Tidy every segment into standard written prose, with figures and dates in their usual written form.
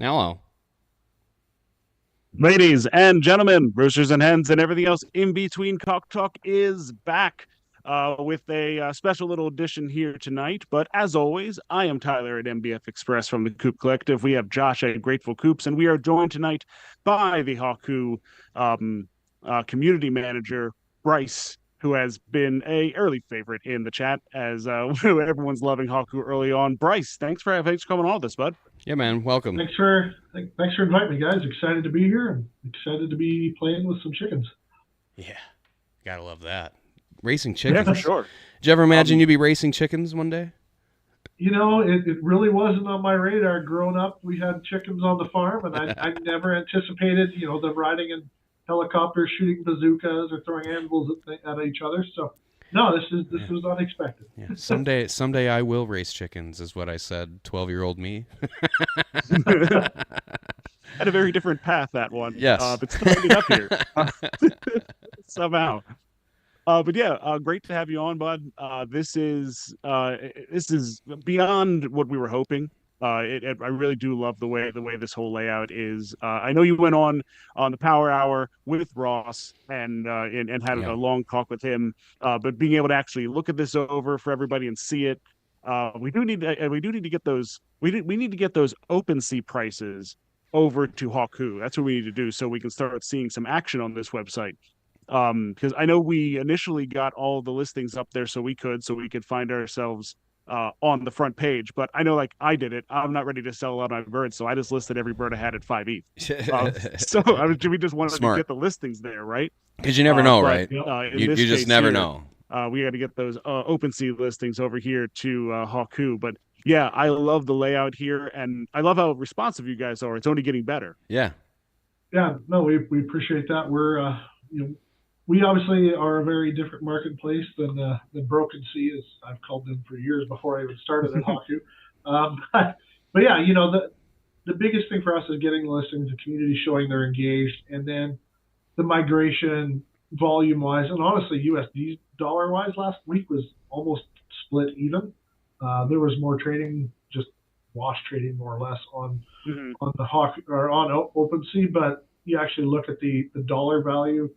Hello. Ladies and gentlemen, roosters and hens, and everything else in between, Cock Talk is back with a special little edition here tonight. But as always, I am Tyler at MBF Express from the Coop Collective. We have Josh at Grateful Coops, and we are joined tonight by the HAWKU community manager, Bryce, who has been a early favorite in the chat as everyone's loving HAWKU early on. Bryce, thanks for coming on this, bud. Yeah, man. Welcome. Thanks for inviting me, guys. Excited to be here and excited to be playing with some chickens. Yeah, gotta love that. Racing chickens. Yeah, for sure. Did you ever imagine you'd be racing chickens one day? You know, it really wasn't on my radar. Growing up, we had chickens on the farm, and I never anticipated, them riding in helicopters, shooting bazookas, or throwing anvils at each other. So, no, this was unexpected. Yeah. Someday I will race chickens, is what I said. 12-year-old me. Had a very different path, that one. Yes. But still ended up here somehow. But yeah, great to have you on, bud. This is beyond what we were hoping. I really do love the way this whole layout is. I know you went on the Power Hour with Ross and had a long talk with him. But being able to actually look at this over for everybody and see it, we need to get those OpenSea prices over to HAWKU. That's what we need to do so we can start seeing some action on this website. Because I know we initially got all the listings up there so we could find ourselves on the front page, but I know, like, I did it. I'm not ready to sell a lot of my birds, so I just listed every bird I had at 5 ETH. So we just wanted to get the listings there, right? Because you never know, right? You just never know. We got to get those OpenSea listings over here to HAWKU. But yeah, I love the layout here, and I love how responsive you guys are. It's only getting better. Yeah. Yeah, no, we appreciate that. We're we obviously are a very different marketplace than Broken Sea, as I've called them for years before I even started at HAWKU. But yeah, the biggest thing for us is getting the listings, the community showing they're engaged, and then the migration volume-wise, and honestly, USD dollar-wise, last week was almost split even. There was more trading, just wash trading more or less on the HAWKU or on OpenSea, but you actually look at the dollar value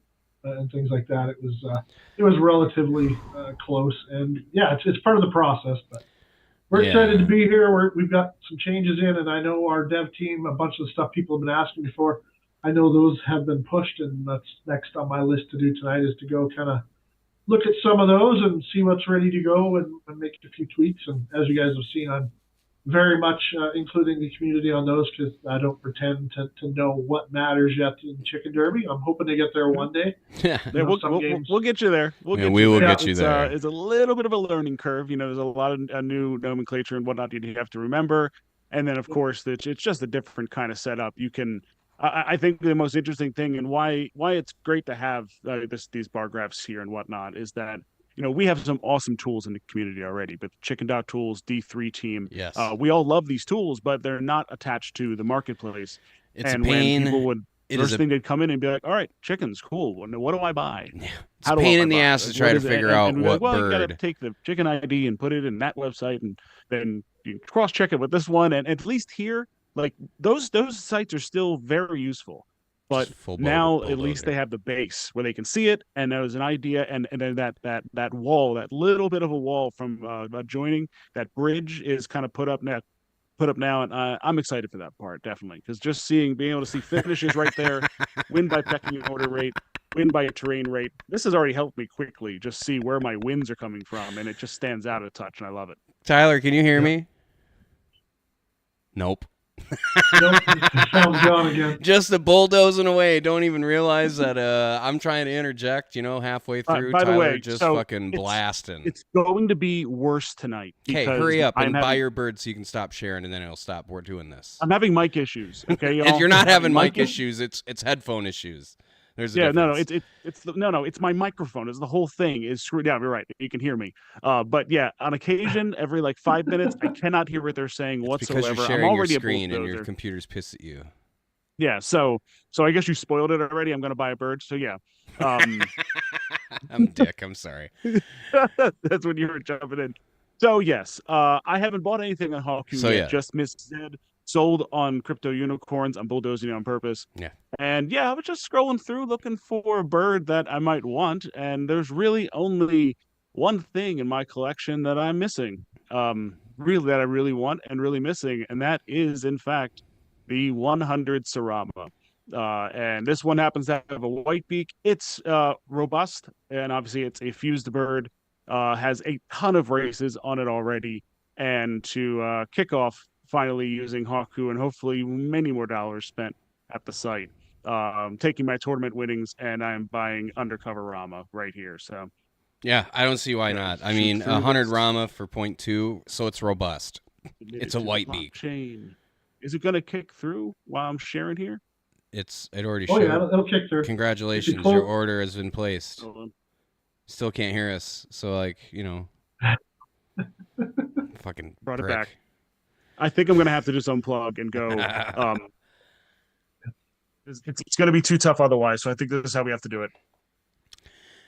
and things like that. It was relatively close, and yeah, it's part of the process. But we're excited to be here. We've got some changes in, and I know our dev team, a bunch of the stuff people have been asking me for, I know those have been pushed, and that's next on my list to do tonight is to go kind of look at some of those and see what's ready to go and make a few tweaks. And as you guys have seen, I'm very much including the community on those because I don't pretend to know what matters yet in Chicken Derby. I'm hoping to get there one day. Yeah, we'll get you there. We will get you there. It's a little bit of a learning curve. There's a lot of new nomenclature and whatnot you have to remember. And then, of course, it's just a different kind of setup. You can, I think the most interesting thing and why it's great to have these bar graphs here and whatnot is that we have some awesome tools in the community already, but Chicken Dot Tools, D3 team, yes, we all love these tools, but they're not attached to the marketplace. It's and a pain. When people would first thing they'd come in and be like, "All right, chickens, cool. What do I buy?" It's a pain in the ass to try to figure out what bird. You got to take the chicken ID and put it in that website, and then you cross check it with this one. And at least here, like those sites are still very useful. But now at least they have the base where they can see it, and there's an idea, and then that wall, that little bit of a wall from joining, that bridge is kind of put up now, and I'm excited for that part, definitely, because just being able to see finishes right there, win by pecking order rate, win by terrain rate. This has already helped me quickly just see where my wins are coming from, and it just stands out a touch, and I love it. Tyler, can you hear me? Nope. Nope, sounds gone again. Just a bulldozing away. Don't even realize that I'm trying to interject, halfway through. By Tyler the way, just fucking blasting. It's going to be worse tonight. Okay, hurry up and buy your bird so you can stop sharing, and then it'll stop. We're doing this. I'm having mic issues. Okay, y'all? If you're not having mic issues, it's headphone issues. There's a difference. It's my microphone. It's the whole thing is screwed down. You're right. You can hear me. But yeah, on occasion, every 5 minutes, I cannot hear what they're saying whatsoever. Because you're sharing I'm already your screen and your computer's pissed at you. Yeah. So I guess you spoiled it already. I'm going to buy a bird. So yeah. I'm a dick. I'm sorry. That's when you were jumping in. So yes, I haven't bought anything on HAWKU yet. Yeah. Just missed Zed. sold on crypto unicorns. I'm bulldozing on purpose. Yeah. And yeah, I was just scrolling through looking for a bird that I might want, and there's really only one thing in my collection that I'm missing. Really that I really want and really missing, and that is in fact the 100 Sarama. And this one happens to have a white beak. It's robust, and obviously it's a fused bird. Has a ton of races on it already, and to kick off finally using HAWKU and hopefully many more dollars spent at the site. Taking my tournament winnings, and I'm buying Undercover Rama right here. So yeah, I don't see why not. I mean, 100 Rama for 0.2, so it's robust. It's a white beak. Chain. Is it going to kick through while I'm sharing here? It already Oh showed. yeah, it'll kick through. Congratulations, your order has been placed. Still can't hear us, so like, you know, fucking brought prick. it back. I think I'm going to have to just unplug and go. It's going to be too tough otherwise, so I think this is how we have to do it.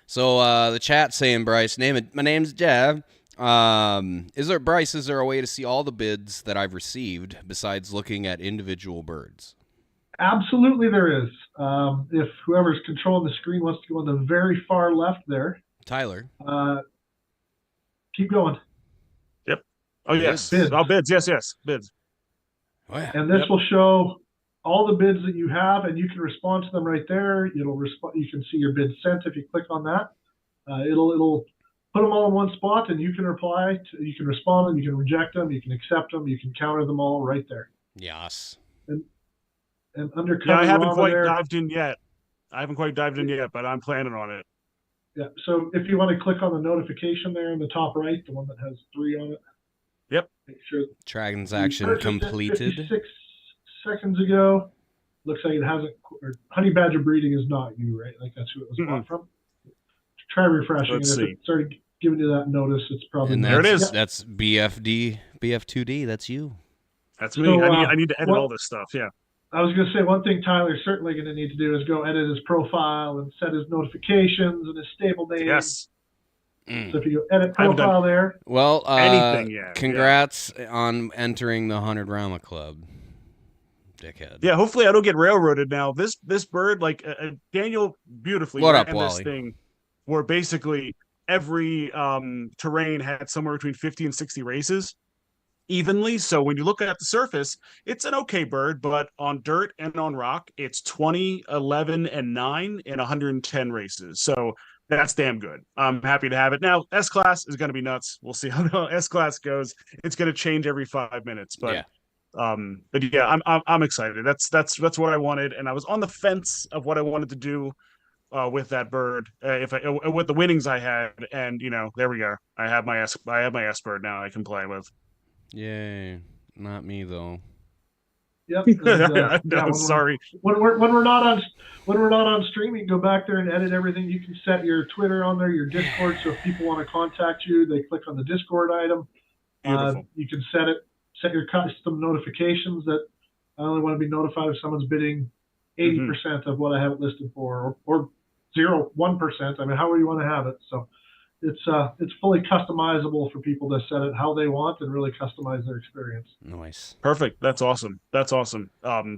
So the chat saying, Bryce, my name's Jeff. Is there a way to see all the bids that I've received besides looking at individual birds? Absolutely there is. If whoever's controlling the screen wants to go on the very far left there. Tyler. Keep going. Yep. Oh, yes. Bids. Oh, bids. Yes. Bids. Oh, yeah. And this will show all the bids that you have, and you can respond to them right there. You can see your bid sent if you click on that. It'll put them all in one spot, and you can reply. You can respond them. You can reject them. You can accept them. You can counter them all right there. Yes. And Undercover I haven't Rama quite there, dived in yet. But I'm planning on it. Yeah. So if you want to click on the notification there in the top right, the one that has 3 on it. Yep. Make sure transaction completed. 56 seconds ago. Looks like it hasn't. Or Honey Badger Breeding is not you, right? Like that's who it was bought from. Try refreshing. Let's see. If it started giving you that notice, it's probably. And there it is. Yep. That's BF2D. That's you. That's me. So, I need to edit all this stuff. Yeah. I was going to say one thing Tyler's certainly going to need to do is go edit his profile and set his notifications and his stable name. Yes. So if you go edit profile there. Well, anything yet. Congrats on entering the 100 Rama Club, dickhead. Yeah, hopefully I don't get railroaded now. This bird, like Daniel beautifully What up, ran Wally? this thing where basically every terrain had somewhere between 50 and 60 races evenly. So when you look at the surface, it's an okay bird, but on dirt and on rock, it's 20, 11, and 9 in 110 races. So that's damn good. I'm happy to have it. Now, S-Class is going to be nuts. We'll see how the S-Class goes. It's going to change every 5 minutes. But yeah, I'm excited. That's what I wanted. And I was on the fence of what I wanted to do with that bird, with the winnings I had. And, you know, there we go. I have my S bird now I can play with. Yay. Not me, though. Yep. And, sorry. When we're not on streaming, go back there and edit everything. You can set your Twitter on there, your Discord. So if people want to contact you, they click on the Discord item. You can set your custom notifications that I only want to be notified if someone's bidding 80% of what I have it listed for, or 1%. I mean, however you want to have it. So it's fully customizable for people to set it how they want and really customize their experience. Nice. Perfect. That's awesome.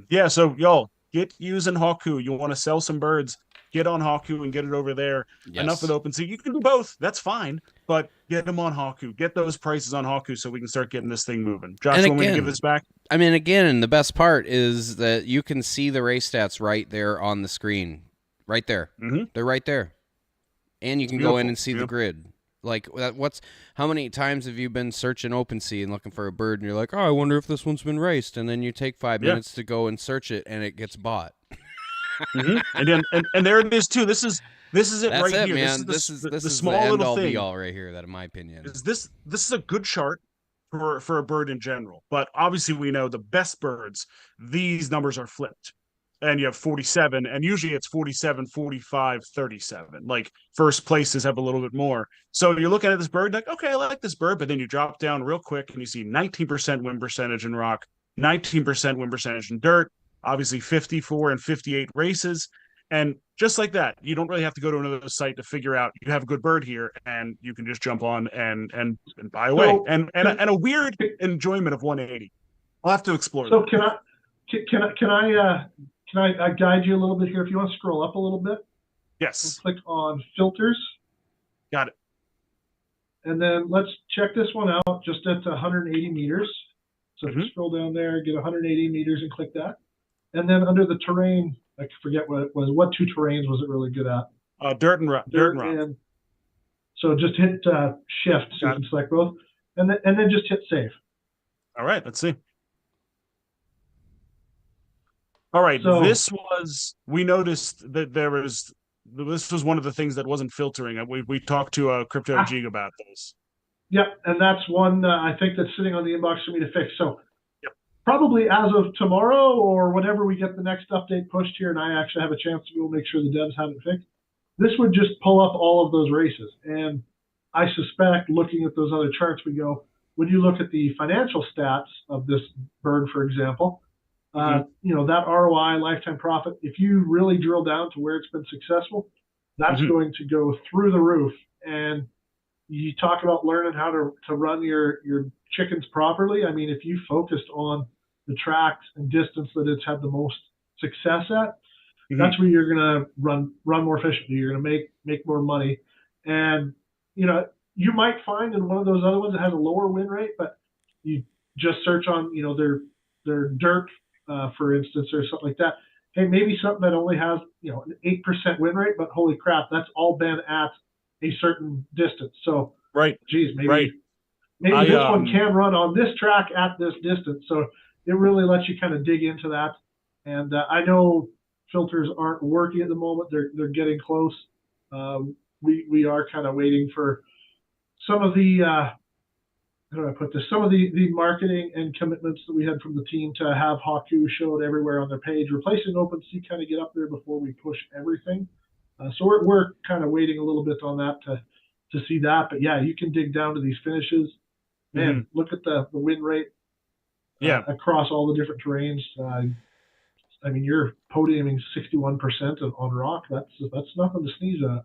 Yeah, so y'all get using HAWKU. You want to sell some birds, get on HAWKU and get it over there. Yes. Enough with OpenSea. You can do both. That's fine. But get them on HAWKU. Get those prices on HAWKU so we can start getting this thing moving. Josh, you want me to give this back? I mean, again, the best part is that you can see the race stats right there on the screen. Right there. Mm-hmm. They're right there. And you can go in and see the grid. Like, how many times have you been searching OpenSea and looking for a bird, and you're like, oh, I wonder if this one's been raced, and then you take 5 minutes to go and search it, and it gets bought. And there it is too. This is it. That's right it, here. Man. This is the small end little all thing. be all right here. That, in my opinion, This is a good chart for a bird in general. But obviously, we know the best birds. These numbers are flipped. And you have 47, and usually it's 47, 45, 37. Like first places have a little bit more. So you're looking at this bird, like, okay, I like this bird, but then you drop down real quick and you see 19% win percentage in rock, 19% win percentage in dirt, obviously 54 and 58 races. And just like that, you don't really have to go to another site to figure out you have a good bird here, and you can just jump on and buy away. And a weird enjoyment of 180. I'll have to explore. So that. can I guide you a little bit here? If you want to scroll up a little bit. Yes. We'll click on filters. Got it. And then let's check this one out just at 180 meters. So if you scroll down there, get 180 meters and click that. And then under the terrain, I forget what it was. What two terrains was it really good at? Dirt and rock. Dirt and rock. And so just hit shift so you can select both. And then just hit save. All right, let's see. All right, so we noticed that this was one of the things that wasn't filtering. We talked to Crypto Jig about those. Yep, and that's one I think that's sitting on the inbox for me to fix. So probably as of tomorrow or whenever we get the next update pushed here and I actually have a chance to go make sure the devs have it fixed, this would just pull up all of those races. And I suspect looking at those other charts, we go, when you look at the financial stats of this bird, for example, that ROI, lifetime profit, if you really drill down to where it's been successful, that's going to go through the roof. And you talk about learning how to run your chickens properly. I mean, if you focused on the tracks and distance that it's had the most success at, that's where you're going to run more efficiently. You're going to make more money. And, you might find in one of those other ones that has a lower win rate, but you just search on, their dirt, for instance, or something like that. Hey, maybe something that only has, an 8% win rate, but holy crap, that's all been at a certain distance. So, geez, maybe this one can run on this track at this distance. So it really lets you kind of dig into that. And I know filters aren't working at the moment. They're getting close. We are kind of waiting for some of the how do I put this? Some of the marketing and commitments that we had from the team to have HAWKU showed everywhere on their page, replacing OpenSea, kind of get up there before we push everything. So we're kind of waiting a little bit on that to see that. But yeah, you can dig down to these finishes. Man, look at the win rate across all the different terrains. I mean, you're podiuming 61% on rock. That's nothing to sneeze at.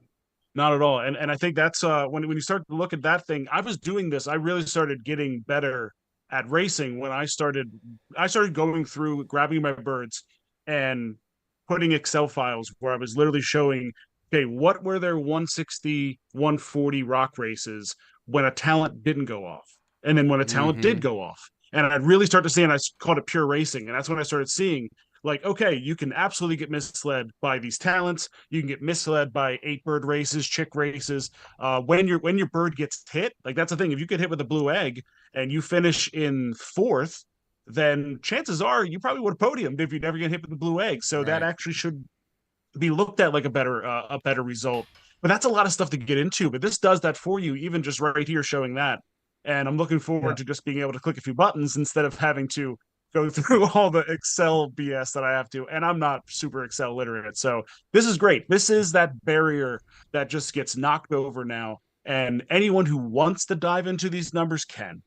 Not at all. And I think that's when you start to look at that thing. I was doing this. I really started getting better at racing when I started going through, grabbing my birds and putting Excel files where I was literally showing, okay, what were their 160, 140 rock races when a talent didn't go off? And then when a talent did go off. And I'd really start to see, and I called it pure racing. And that's when I started seeing, like, okay, you can absolutely get misled by these talents. You can get misled by 8-bird races, chick races. When your bird gets hit, like that's the thing. If you get hit with a blue egg and you finish in 4th, then chances are you probably would have podiumed if you never get hit with the blue egg. So that actually should be looked at like a better result. But that's a lot of stuff to get into. But this does that for you, even just right here showing that. And I'm looking forward to just being able to click a few buttons instead of having to go through all the Excel BS that I have to. And I'm not super Excel literate. So this is great. This is that barrier that just gets knocked over now. And anyone who wants to dive into these numbers can.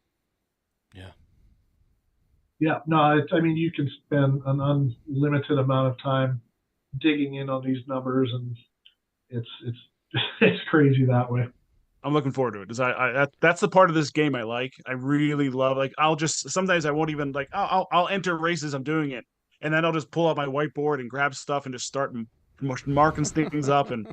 Yeah, no, I mean, you can spend an unlimited amount of time digging in on these numbers, and it's crazy that way. I'm looking forward to it. That's the part of this game I like. I really love. Like, sometimes I won't even like. I'll enter races. I'm doing it, and then I'll just pull out my whiteboard and grab stuff and just start marking things up and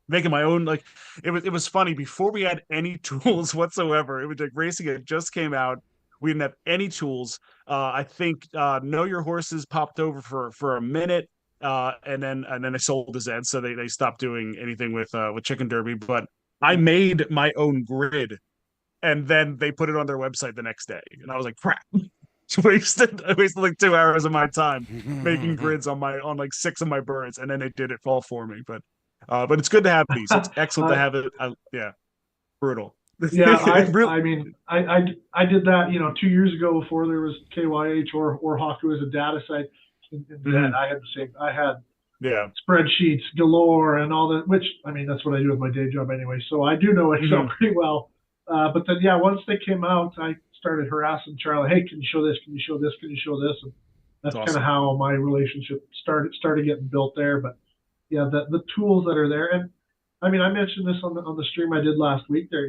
making my own. Like, it was funny before we had any tools whatsoever. It was like racing. It just came out. We didn't have any tools. I think Know Your Horses popped over for a minute, and then they sold the Zed, so they stopped doing anything with Chicken Derby. But I made my own grid, and then they put it on their website the next day, and I was like, crap. I wasted like 2 hours of my time making grids on like 6 of my birds, and then they did it all for me. But it's good to have these. It's excellent to have it. Brutal. Yeah, I mean, I did that, 2 years ago before there was KYH or HAWKU as a data site. And I had the same. I had spreadsheets galore and all that, which, I mean, that's what I do with my day job anyway. So I do know Excel pretty well. But then, once they came out, I started harassing Charlie. Hey, can you show this? Can you show this? Can you show this? And that's awesome. Kind of how my relationship started getting built there. But yeah, the tools that are there, and I mean, I mentioned this on the stream I did last week. There,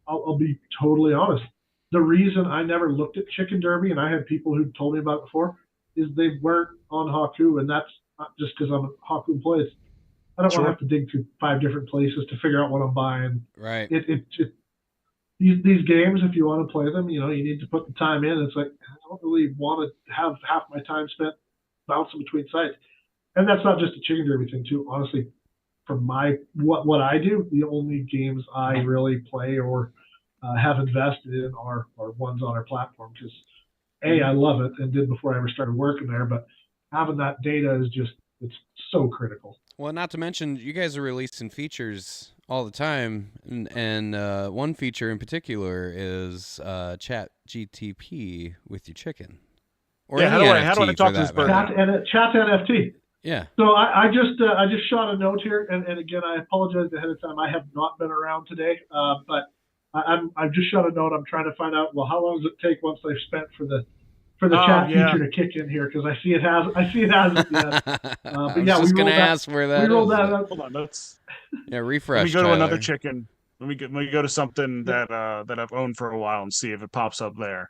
I'll be totally honest. the reason I never looked at Chicken Derby, and I had people who told me about it before, is they weren't on HAWKU, and that's not just because I'm a HAWKU employee. I don't want to have to dig through 5 different places to figure out what I'm buying. Right. These games, if you want to play them, you need to put the time in. It's like, I don't really want to have half my time spent bouncing between sites. And that's not just a Chicken Derby thing too. Honestly, for what I do, the only games I really play or have invested in are ones on our platform, because I love it and did before I ever started working there. But having that data is it's so critical. Well, not to mention, you guys are releasing features all the time, and one feature in particular is Chat GTP with your chicken. Or how do I talk to this bird? Chat NFT. Yeah. So I just shot a note here, and again, I apologize ahead of time. I have not been around today, but I've just shot a note. I'm trying to find out, well, how long does it take once they've spent for the chat feature to kick in here, because I see it hasn't yet. But yeah, we rolled that out. Hold on, let's refresh. Let me go to another chicken. Let me go to something that I've owned for a while and see if it pops up there.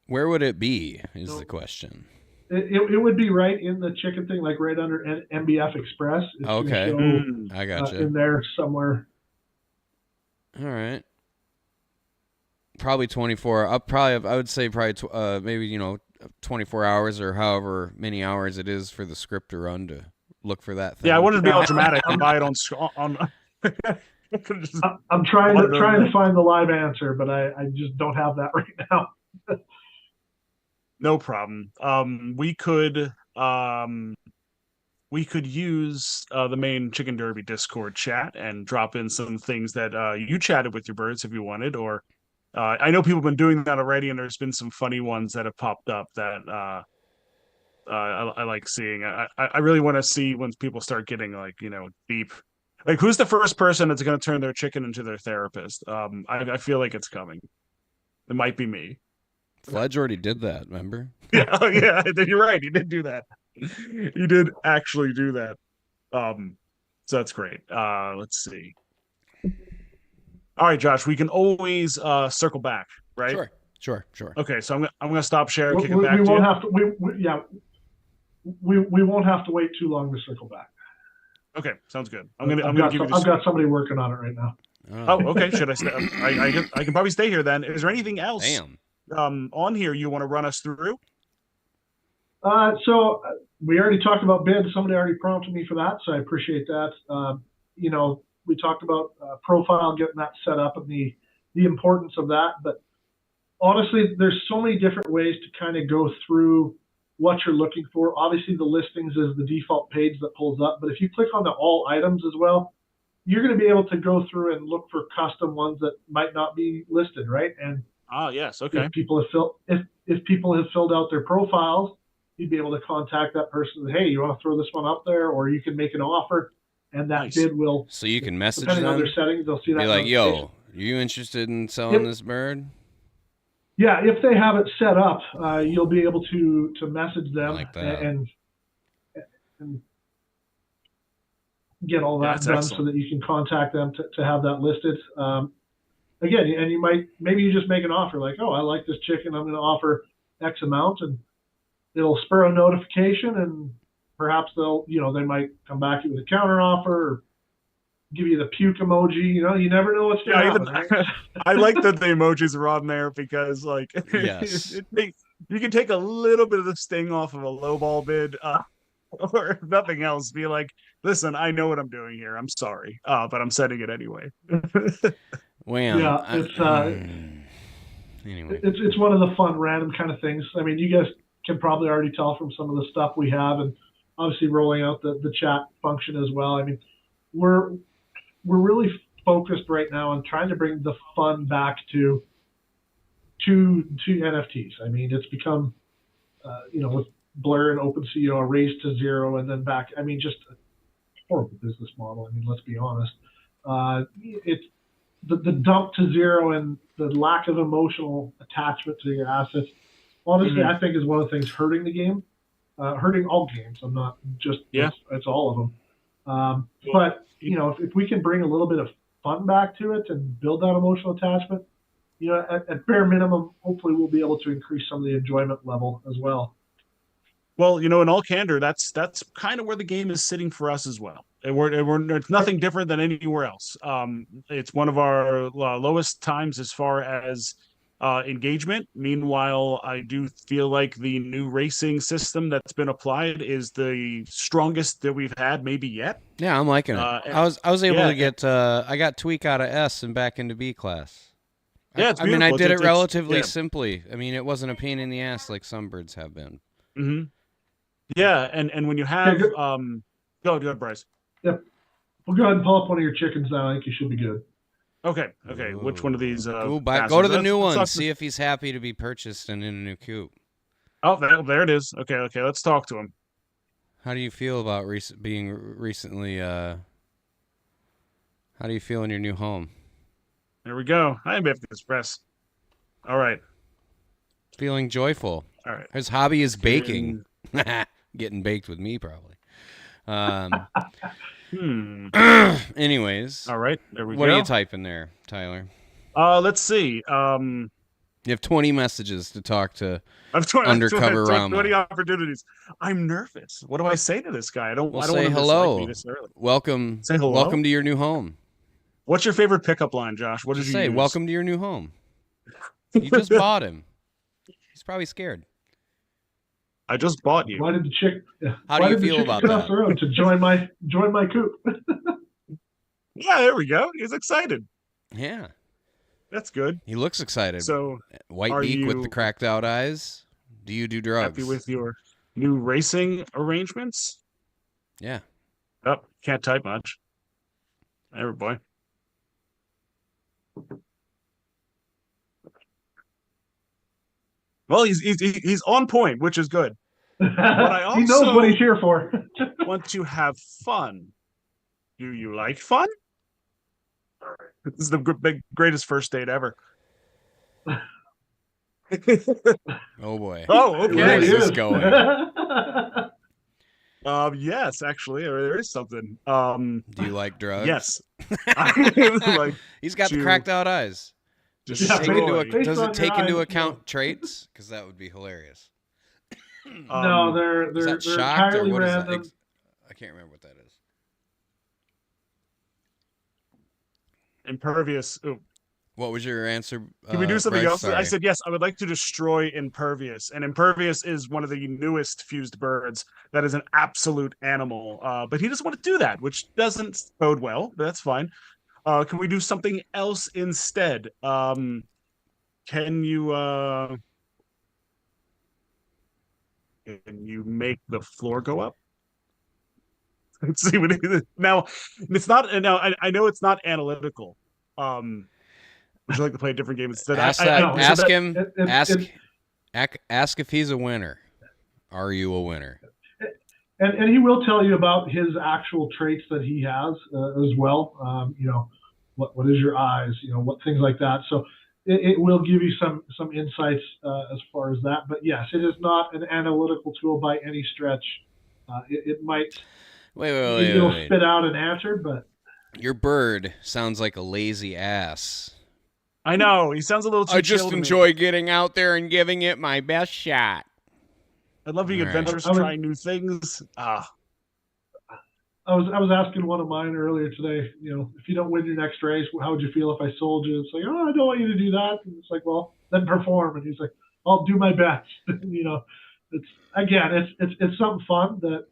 Where would it be? Is the question. It would be right in the chicken thing, like right under MBF Express. It's okay, show, I got you. In there somewhere. All right. Probably 24. I would say probably maybe 24 hours or however many hours it is for the script to run to look for that thing. Yeah, I wanted to be all dramatic and buy it on. I'm trying to find the live answer, but I just don't have that right now. No problem. We could use the main Chicken Derby Discord chat and drop in some things that you chatted with your birds if you wanted, or I know people have been doing that already, and there's been some funny ones that have popped up that I like seeing. I really want to see when people start getting deep. Like, who's the first person that's going to turn their chicken into their therapist? I feel like it's coming. It might be me. Fledge already did that, remember? Yeah, you're right. He did do that. He did actually do that. So that's great. Let's see. All right, Josh, we can always circle back, right? Sure. Okay, so I'm gonna stop sharing. We won't have to. We won't have to wait too long to circle back. Okay, sounds good. I've got somebody working on it right now. Oh, okay. Should I stay? I can probably stay here then. Is there anything else on here you want to run us through? So we already talked about bids. Somebody already prompted me for that, so I appreciate that. We talked about profile, getting that set up, and the importance of that. But honestly, there's so many different ways to kind of go through what you're looking for. Obviously, the listings is the default page that pulls up, but if you click on the all items as well, you're going to be able to go through and look for custom ones that might not be listed, right? And yes, okay. If people have filled out their profiles, you'd be able to contact that person. Hey, you want to throw this one up there, or you can make an offer, and that bid will. So you can message depending them. on their settings, they'll see that. Be like, "Yo, are you interested in selling this bird?" Yeah, if they have it set up, you'll be able to message them and get all that done excellent. So that you can contact them to have that listed. Again, and maybe you just make an offer like, oh, I like this chicken, I'm going to offer X amount, and it'll spur a notification, and perhaps they might come back with a counter offer or give you the puke emoji. You never know what's going to happen. Right? I like that the emojis are on there because, yes, you can take a little bit of the sting off of a lowball bid, or if nothing else, be like, listen, I know what I'm doing here. I'm sorry, but I'm setting it anyway. Wow. Yeah, anyway, it's one of the fun random kind of things. I mean, you guys can probably already tell from some of the stuff we have, and obviously rolling out the chat function as well. I mean, we're really focused right now on trying to bring the fun back to NFTs. I mean, it's become, with Blur and OpenSea, a race to zero and then back. I mean, just a horrible business model. I mean, let's be honest. It's the dump to zero and the lack of emotional attachment to your assets. Honestly, I think is one of the things hurting the game, hurting all games. I'm not just it's all of them. But if we can bring a little bit of fun back to it and build that emotional attachment, at bare minimum, hopefully we'll be able to increase some of the enjoyment level as well. Well, in all candor, that's kind of where the game is sitting for us as well. It's nothing different than anywhere else. It's one of our lowest times as far as engagement. Meanwhile, I do feel like the new racing system that's been applied is the strongest that we've had maybe yet. Yeah, I'm liking it. I was able to get I got tweak out of S and back into B class. Yeah, it's I mean, I beautiful. did it relatively simply. I mean, it wasn't a pain in the ass like some birds have been. Mm-hmm. Yeah, and when you have go ahead, Bryce. Yep. Well, go ahead and pull up one of your chickens now. I think you should be good. Okay. Ooh. Which one of these? Go to the new one. See if he's happy to be purchased and in a new coop. Oh, there it is. Okay. Let's talk to him. How do you feel about being recently? How do you feel in your new home? There we go. I am BFD Express. All right. Feeling joyful. All right. His hobby is baking. Getting baked with me, probably. Anyways. All right. There we go. What are you typing there, Tyler? Let's see. You have 20 messages to talk to undercover Rama. 20 opportunities. I'm nervous. What do I say to this guy? I don't say want to hello. me this early. Welcome. Say hello. Welcome to your new home. What's your favorite pickup line, Josh? What did you say? use? Welcome to your new home. You just bought him. He's probably scared. I just bought you. Why did the chick? How do you feel about that? Off the road to join my coop. Yeah, there we go. He's excited. Yeah, that's good. He looks excited. So, white beak with the cracked out eyes. Do you do drugs? Happy with your new racing arrangements? Yeah. Oh, can't type much. There, boy. Well, he's on point, which is good. But I also he knows what he's here for. want to have fun. Do you like fun? This is the greatest first date ever. Oh boy. Oh, okay. Where is this going? Yes, actually, there is something. Do you like drugs? Yes. He's got the cracked out eyes. Does it take into account traits? Because that would be hilarious. No, they're shocked or what random. is that? I can't remember what that is. Impervious. Ooh. What was your answer? Can we do something Bryce? else? Sorry. I said yes. I would like to destroy Impervious, and Impervious is one of the newest fused birds. That is an absolute animal, but he doesn't want to do that, which doesn't bode well. But that's fine. Can we do something else instead? Can you make the floor go up? Let's see what it is. Now it's not. Now I know it's not analytical. Would you like to play a different game instead? Ask if he's a winner. Are you a winner? And he will tell you about his actual traits that he has as well. What is your eyes? What things like that. So it will give you some insights as far as that. But yes, it is not an analytical tool by any stretch. It might. It'll spit out an answer, but your bird sounds like a lazy ass. I know he sounds a little too. I just enjoy getting out there and giving it my best shot. I love being adventurous, trying new things. I was asking one of mine earlier today. If you don't win your next race, how would you feel if I sold you? It's like, oh, I don't want you to do that. And it's like, well, then perform. And he's like, I'll do my best. It's something fun that.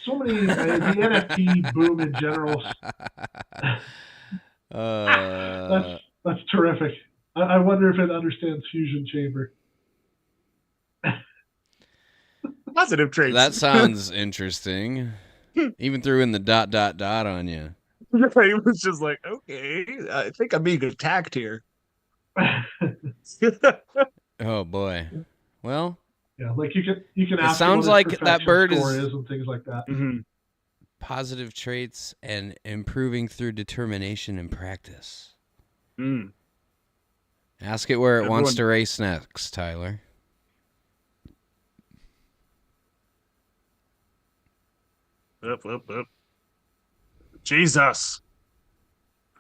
So many the NFT boom in general. That's terrific. I wonder if it understands Fusion Chamber. Positive traits. That sounds interesting. Even threw in the ... on you. It was just like, okay, I think I'm being attacked here. Oh boy. Well. Yeah, like you can ask. It sounds like that bird is and things like that. Mm-hmm. Positive traits and improving through determination and practice. Mm. Ask it where it wants to race next, Tyler. Up. Jesus.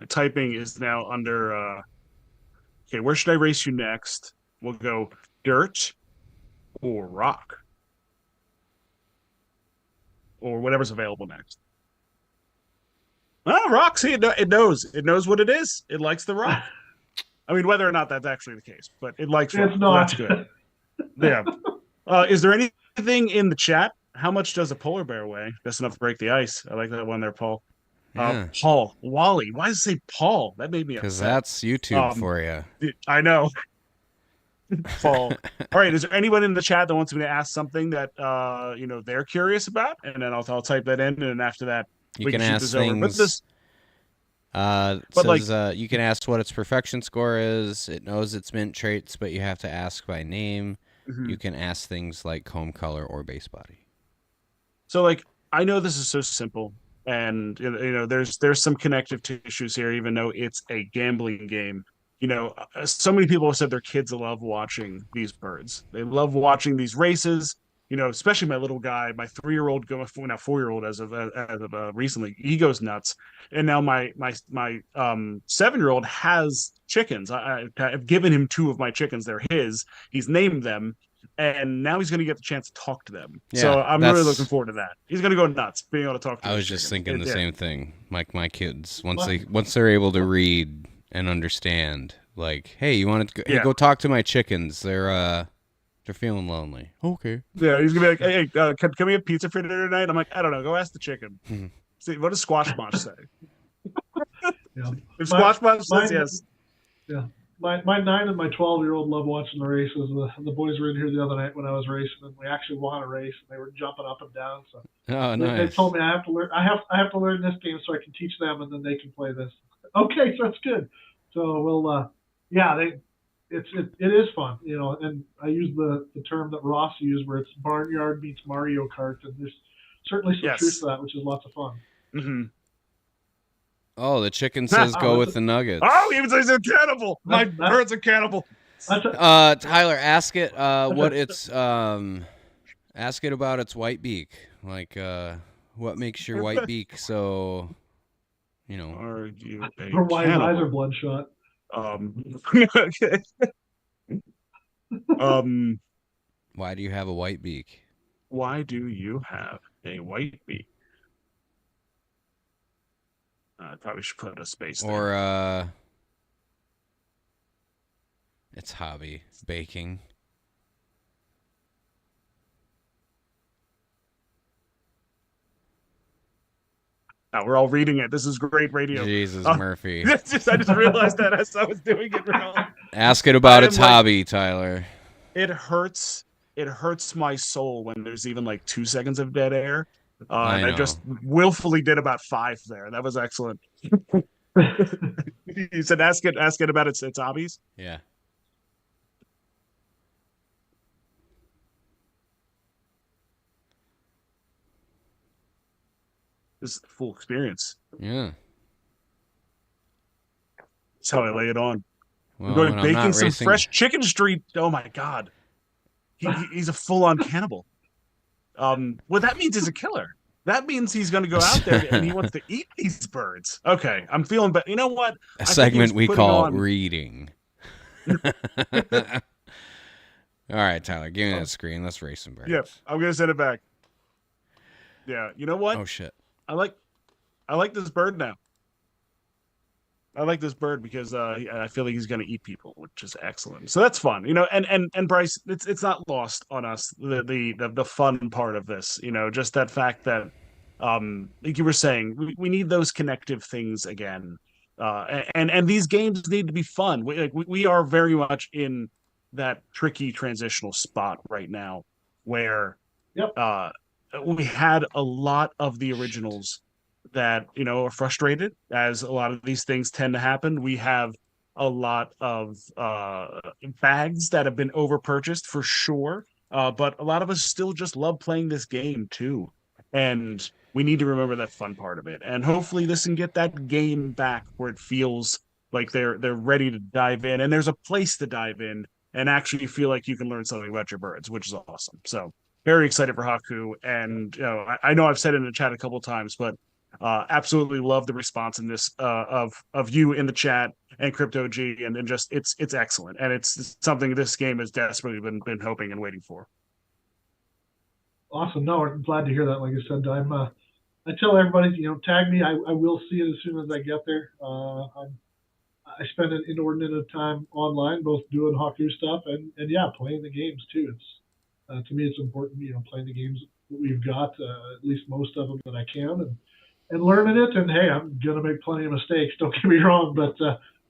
typing is now under. Okay, where should I race you next? We'll go dirt or rock or whatever's available next. Oh, rock. See, it knows what it is. It likes the rock. I mean, whether or not that's actually the case, but it likes rock. It's not. So that's good. Yeah. Is there anything in the chat? How much does a polar bear weigh? That's enough to break the ice. I like that one there, Paul. Yeah. Paul, Wally. Why does it say Paul? That made me upset. Because that's YouTube for you. I know. Paul. All right. Is there anyone in the chat that wants me to ask something that they're curious about? And then I'll type that in, and then after that, you can ask things. You can ask what its perfection score is. It knows its mint traits, but you have to ask by name. Mm-hmm. You can ask things like home color or base body. So, like, I know this is so simple, and there's some connective tissues here, even though it's a gambling game. So many people have said their kids love watching these birds. They love watching these races. Especially my little guy, my 3-year-old, now 4-year-old as of recently, he goes nuts. And now my 7-year-old has chickens. I've given him 2 of my chickens. They're his. He's named them, and now he's going to get the chance to talk to them. Yeah, so I'm really looking forward to that. He's going to go nuts being able to talk to them. I was just thinking the same thing. Like my kids, once they're able to read and understand, like, hey, you want to go talk to my chickens? They're feeling lonely. Okay. Yeah, he's gonna be like, hey, can we have pizza for dinner tonight? I'm like, I don't know. Go ask the chicken. See, what does Squash Munch say? Yeah. If Squash Munch says yes. Yeah. My 9 and my 12-year-old love watching the races. The boys were in here the other night when I was racing, and we actually won a race, and they were jumping up and down. So nice. They told me I have to learn. I have to learn this game so I can teach them, and then they can play this. Okay, so that's good. So we'll, It is fun, and I use the term that Ross used, where it's barnyard meets Mario Kart, and there's certainly some truth to that, which is lots of fun. Mm-hmm. Oh, the chicken says go with the nuggets. Oh, he even says they're cannibal. My bird's a cannibal. Tyler, ask it what it's ask it about its white beak. Like what makes your white beak so Are you a or why his eyes are bloodshot? Why do you have a white beak? Why do you have a white beak? I probably should put a space there. Or its hobby, baking. We're all reading it. This is great radio. Jesus, Murphy. I just realized that as I was doing it wrong. Ask it about its hobby, Tyler. It hurts my soul when there's even 2 seconds of dead air. And I just willfully did about 5 there. That was excellent. You said ask it about its hobbies? Yeah. This is the full experience. Yeah. That's how I lay it on. Well, We're going baking some fresh chicken street. Oh my God. He's a full-on cannibal. What that means is a killer. That means he's going to go out there and he wants to eat these birds. Okay, I'm feeling better. You know what? A segment we call reading. All right, Tyler, give me that screen. Let's race some birds. Yeah, I'm going to send it back. Yeah, you know what? Oh shit. I like this bird now. I like this bird because I feel like he's going to eat people, which is excellent. So that's fun, And Bryce, it's not lost on us the fun part of this, just that fact that, like you were saying, we need those connective things again, and these games need to be fun. We are very much in that tricky transitional spot right now, where we had a lot of the originals that are frustrated, as a lot of these things tend to happen. We have a lot of bags that have been over purchased for sure, but a lot of us still just love playing this game too, and we need to remember that fun part of it. And hopefully this can get that game back where it feels like they're ready to dive in, and there's a place to dive in and actually feel like you can learn something about your birds, which is awesome. So very excited for HAWKU, and I know I've said it in the chat a couple of times, but absolutely love the responsiveness of you in the chat and Crypto G, and just it's excellent, and it's something this game has desperately been hoping and waiting for. Awesome. No, I'm glad to hear that. Like I said, I tell everybody, tag me. I will see it as soon as I get there. I spend an inordinate of time online, both doing HAWKU stuff and yeah, playing the games too. It's to me, it's important, playing the games that we've got, at least most of them that I can, and learning it. And hey, I'm gonna make plenty of mistakes. Don't get me wrong, but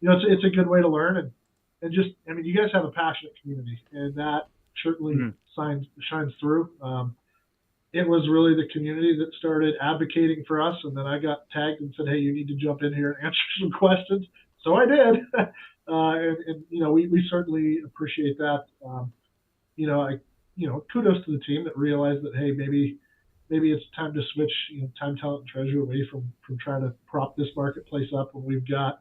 it's a good way to learn, and just, I mean, you guys have a passionate community, and that certainly shines through. It was really the community that started advocating for us, and then I got tagged and said, hey, you need to jump in here and answer some questions. So I did. And we certainly appreciate that. Kudos to the team that realized that, hey, maybe it's time to switch, time, talent, and treasure away from trying to prop this marketplace up when we've got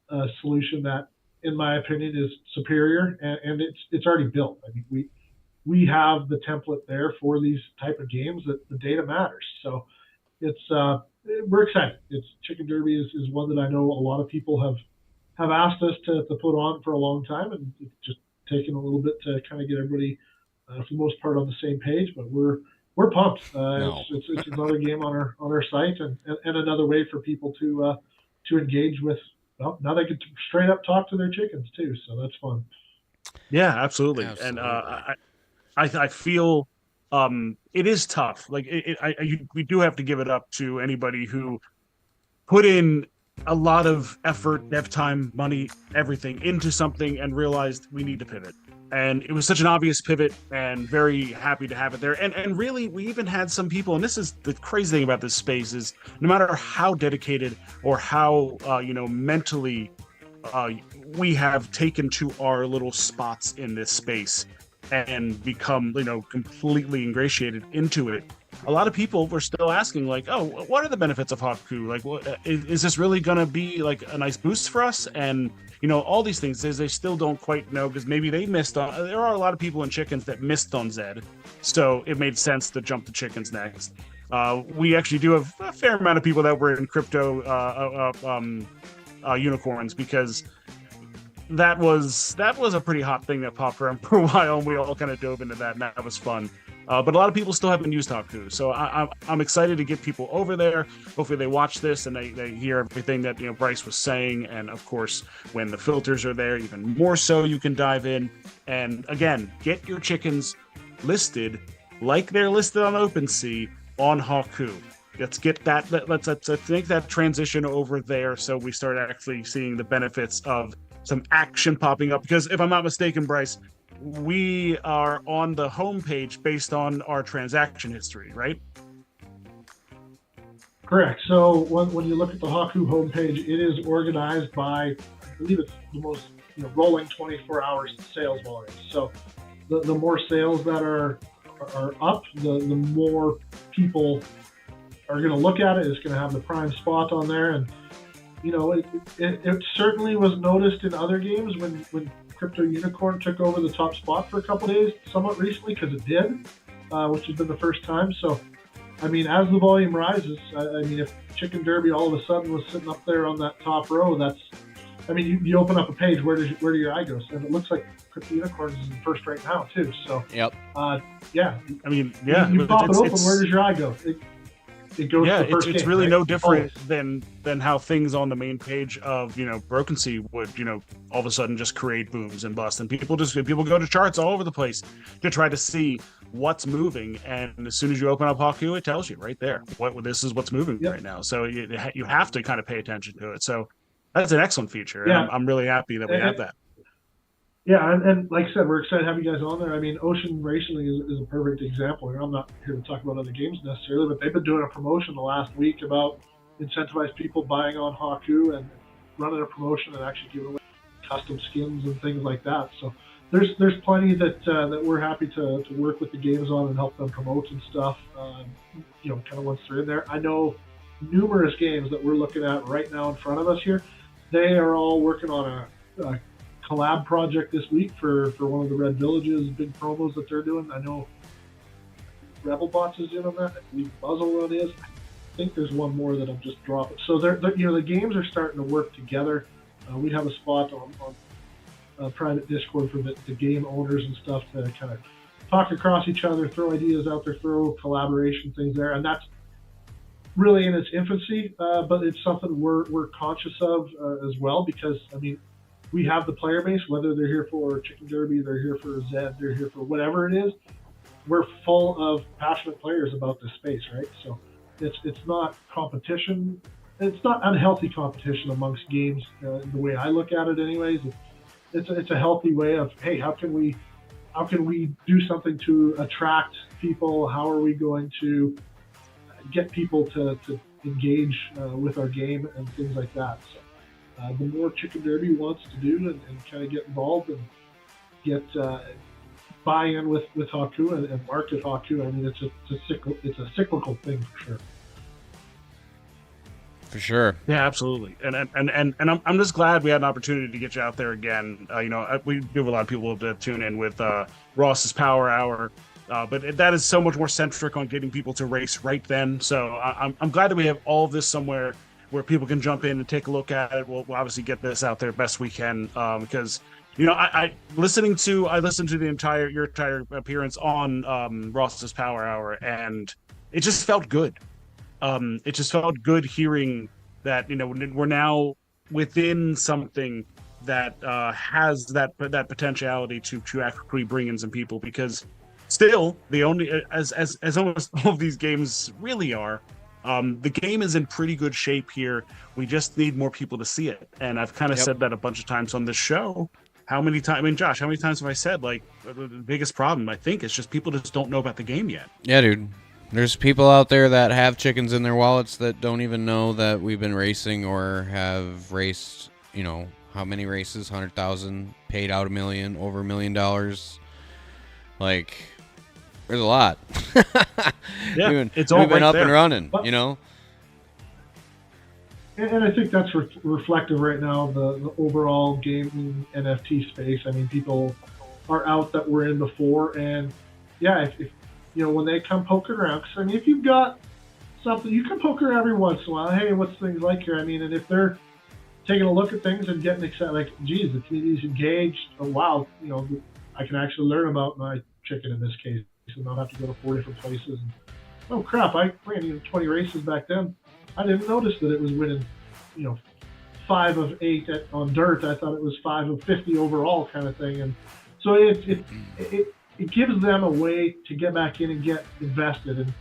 a solution that, in my opinion, is superior, and it's already built. I mean, we have the template there for these type of games that the data matters. So we're excited. Chicken Derby is one that I know a lot of people have asked us to put on for a long time, and it's just taken a little bit to kind of get everybody, for the most part, on the same page. But we're pumped. It's another game on our site, and another way for people to engage with. Well, now they can straight up talk to their chickens too, so that's fun. Yeah, absolutely. And I feel it is tough. Like we do have to give it up to anybody who put in a lot of effort, dev time, money, everything into something, and realized we need to pivot. And it was such an obvious pivot, and very happy to have it there. And really, we even had some people, and this is the crazy thing about this space, is no matter how dedicated or how mentally we have taken to our little spots in this space and become completely ingratiated into it, a lot of people were still asking, like, oh, what are the benefits of HAWKU? Like, what is this really gonna be like a nice boost for us? And all these things, they still don't quite know, because maybe they missed on. There are a lot of people in chickens that missed on Zed, so it made sense to jump to chickens next. We actually do have a fair amount of people that were in crypto unicorns, because that was a pretty hot thing that popped around for a while, and we all kind of dove into that, and that was fun. But a lot of people still haven't used HAWKU, so I'm excited to get people over there. Hopefully they watch this and they hear everything that Bryce was saying, and of course when the filters are there, even more so, you can dive in and again get your chickens listed like they're listed on OpenSea on HAWKU. Let's get that. Let's make that transition over there, so we start actually seeing the benefits of some action popping up. Because if I'm not mistaken, Bryce, we are on the homepage based on our transaction history, right? Correct. So when you look at the HAWKU homepage, it is organized by, I believe it's the most rolling 24 hours sales volume. So the more sales that are up, the more people are going to look at it. It's going to have the prime spot on there, and it certainly was noticed in other games when Crypto Unicorn took over the top spot for a couple of days, somewhat recently, because it did, which has been the first time. So, I mean, as the volume rises, I mean, if Chicken Derby all of a sudden was sitting up there on that top row, you open up a page, where do your eye go? And it looks like Crypto Unicorn is in first right now too. So, yep. Yeah. I mean, yeah. You pop it open, where does your eye go? It goes to the first it's game, really right? no different than how things on the main page of Broken Sea would all of a sudden just create booms and busts, and people go to charts all over the place to try to see what's moving, and as soon as you open up HAWKU, it tells you right there this is what's moving right now. So you have to kind of pay attention to it. So that's an excellent feature. Yeah. And I'm really happy that we have that. Yeah, and like I said, we're excited to have you guys on there. I mean, Ocean Racing is a perfect example here. I'm not here to talk about other games necessarily, but they've been doing a promotion the last week about incentivize people buying on HAWKU and running a promotion and actually giving away custom skins and things like that. So there's plenty that we're happy to work with the games on and help them promote and stuff. Kind of once they're in there. I know numerous games that we're looking at right now in front of us here. They are all working on a collab project this week for one of the Red Villages big promos that they're doing. I know Rebel Bots is in on that. I believe Buzzle Run is. think there's one more that I'm just dropping. So the games are starting to work together. We have a spot on private Discord for the game owners and stuff to kind of talk across each other, throw ideas out there, throw collaboration things there, and that's really in its infancy, but it's something we're conscious of as well, because I mean, we have the player base, whether they're here for Chicken Derby, they're here for Zed, they're here for whatever it is. We're full of passionate players about this space, right? So it's not competition. It's not unhealthy competition amongst games. The way I look at it, anyways, it's a healthy way of, hey, how can we do something to attract people? How are we going to get people to engage with our game and things like that? So the more Chicken Derby wants to do and kind of get involved and get buy-in with HAWKU and market HAWKU, I mean, it's a cyclical thing for sure. For sure. Yeah, absolutely. And I'm just glad we had an opportunity to get you out there again. We do have a lot of people to tune in with Ross's Power Hour, but that is so much more centric on getting people to race right then. So I'm glad that we have all of this somewhere where people can jump in and take a look at it. We'll obviously get this out there best we can, because I listened to your entire appearance on Ross's Power Hour, and it just felt good. It just felt good hearing that we're now within something that has that potentiality to actually bring in some people, because still the only as almost all of these games really are, the game is in pretty good shape here. We just need more people to see it, and I've kind of said that a bunch of times on this show. How many times? I mean, Josh, how many times have I said, like, the biggest problem I think is just people just don't know about the game yet? Yeah, dude. There's people out there that have chickens in their wallets that don't even know that we've been racing or have raced, how many races? 100,000, paid out $1 million, over $1 million. Like, there's a lot. Yeah, it's all we've been right up there. and running, And I think that's reflective right now of the overall gaming NFT space. I mean, people are out that were in before, and yeah, if when they come poking around, because I mean, if you've got something, you can poke around every once in a while. Hey, what's things like here? I mean, and if they're taking a look at things and getting excited, like, geez, the community's engaged. Oh, wow, I can actually learn about my chicken in this case, and not have to go to 4 different places. And, oh crap, I ran 20 races back then. I didn't notice that it was winning, 5 of 8 on dirt. I thought it was 5 of 50 overall kind of thing. And so it gives them a way to get back in and get invested.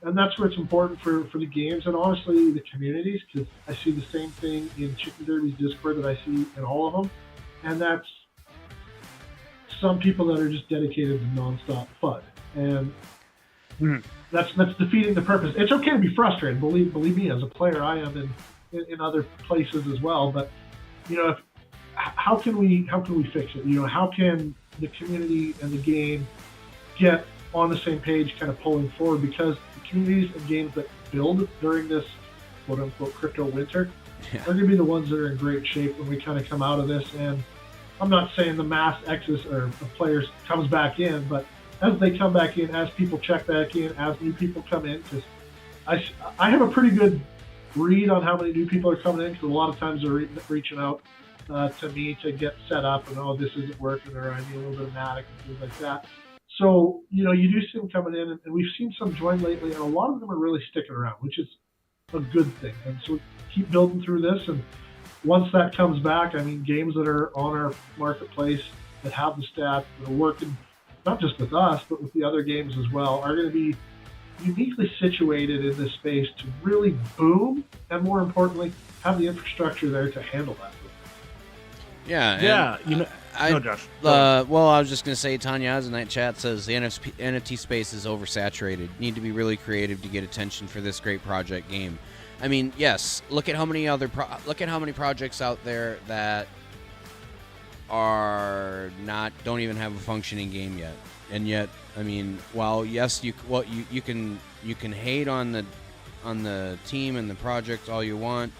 And that's where it's important for the games and honestly the communities, because I see the same thing in Chicken Derby's Discord that I see in all of them. And that's some people that are just dedicated to nonstop FUD. And that's defeating the purpose. It's okay to be frustrated. Believe me, as a player, I am in other places as well. But how can we fix it? How can the community and the game get on the same page, kind of pulling forward? Because the communities and games that build during this quote unquote crypto winter are going to be the ones that are in great shape when we kind of come out of this. And I'm not saying the mass exodus of players comes back in, but as they come back in, as people check back in, as new people come in, because I have a pretty good read on how many new people are coming in, because a lot of times they're reaching out to me to get set up, and this isn't working, or I need a little bit of Matic and things like that. So you do see them coming in, and we've seen some join lately, and a lot of them are really sticking around, which is a good thing. And so keep building through this, and once that comes back, I mean, games that are on our marketplace that have the stats that are working, not just with us, but with the other games as well, are going to be uniquely situated in this space to really boom, and more importantly, have the infrastructure there to handle that. Yeah. Josh. Well, I was just going to say, Tanya Azanite chat says the NFT space is oversaturated. Need to be really creative to get attention for this great project game. I mean, yes. Look at how many projects out there that don't even have a functioning game yet. And yet, I mean, while yes, you can hate on the team and the project all you want,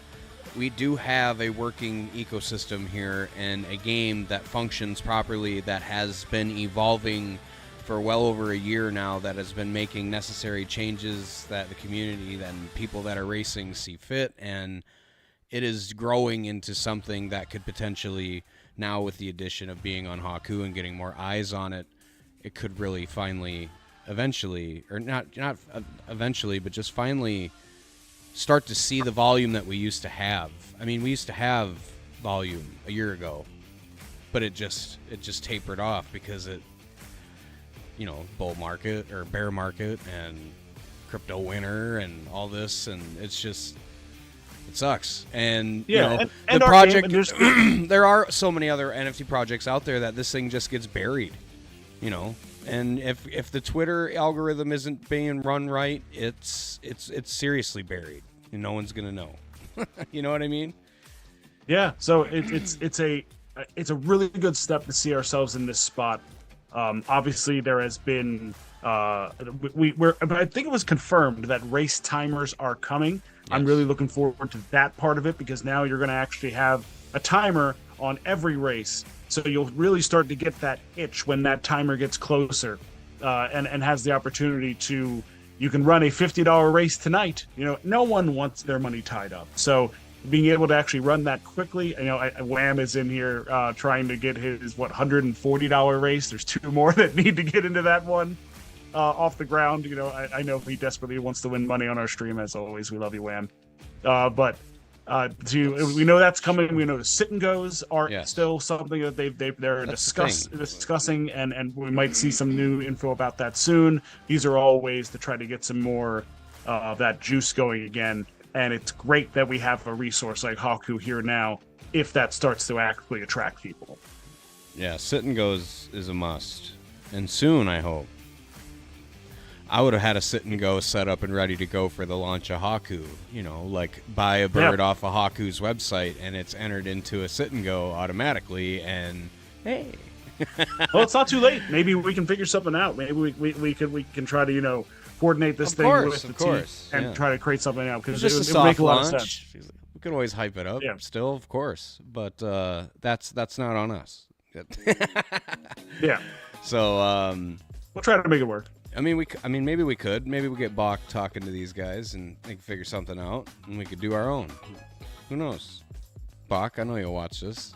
we do have a working ecosystem here and a game that functions properly, that has been evolving for well over a year now that has been making necessary changes that the community and people that are racing see fit, and it is growing into something that could potentially, now with the addition of being on HAWKU and getting more eyes on it, it could really finally eventually, or not eventually, but just finally start to see the volume that we used to have. I mean, we used to have volume a year ago, but it just tapered off because it, you know, bull market or bear market and crypto winter and all this, and it's just, it sucks. And yeah, you know, and the project there are so many other NFT projects out there that this thing just gets buried, you know. And if the Twitter algorithm isn't being run right, it's seriously buried, and no one's gonna know. You know what I mean? Yeah. So it's a really good step to see ourselves in this spot. Obviously, there has been but I think it was confirmed that race timers are coming. Yes. I'm really looking forward to that part of it, because now you're going to actually have a timer on every race. So you'll really start to get that itch when that timer gets closer, and has the opportunity to, you can run a $50 race tonight. You know, no one wants their money tied up. So being able to actually run that quickly, you know, Wham is in here trying to get his $140 race. There's 2 more that need to get into that one off the ground. You know, I know he desperately wants to win money on our stream, as always. We love you, Wham. But we know that's coming. We know the sit and goes are still something that they're discussing, and we might see some new info about that soon. These are all ways to try to get some more of that juice going again. And it's great that we have a resource like HAWKU here now, if that starts to actually attract people. Yeah, sit and goes is a must, and soon, I hope. I would have had a sit and go set up and ready to go for the launch of HAWKU. You know, like buy a bird off of HAWKU's website, and it's entered into a sit and go automatically. And hey, well, it's not too late. Maybe we can figure something out. Maybe we can try to, you know, coordinate this thing with the team and try to create something out, because it would make a lot of sense. We can always hype it up, still, of course, but that's not on us. Yeah. So we'll try to make it work. I mean, maybe we could. Maybe we get BAWK talking to these guys and they can figure something out, and we could do our own. Who knows? BAWK, I know you'll watch this.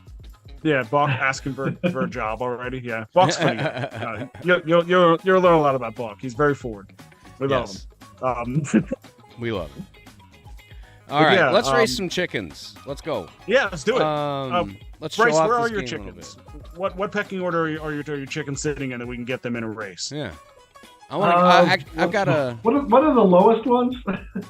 Yeah, BAWK asking for a job already. Yeah, BAWK's funny. You'll learn a lot about BAWK. He's very forward. We love him. We love him. All right, let's raise some chickens. Let's go. Yeah, let's do it. Let's Bryce, show off where are this your game chickens? What pecking order are your chickens sitting in that we can get them in a race? Yeah. I've got a... What are the lowest ones?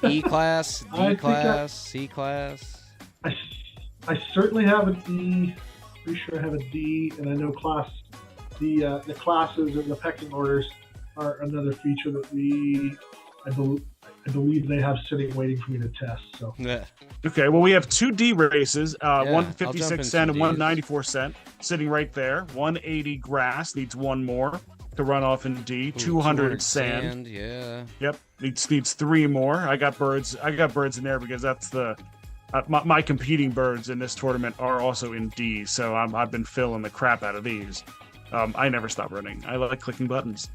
E class, D class, C class. I certainly have an E. Pretty sure I have a D, and I know the classes and the pecking orders are another feature that I believe they have sitting waiting for me to test. So okay, well, we have 2 D races, 156 cent and 194 cent sitting right there. 180 grass, needs 1 more to run off in D. 200 sand. Yeah. Yep. Needs 3 more. I got birds in there because that's the my competing birds in this tournament are also in D. So I've been filling the crap out of these. I never stop running. I like clicking buttons.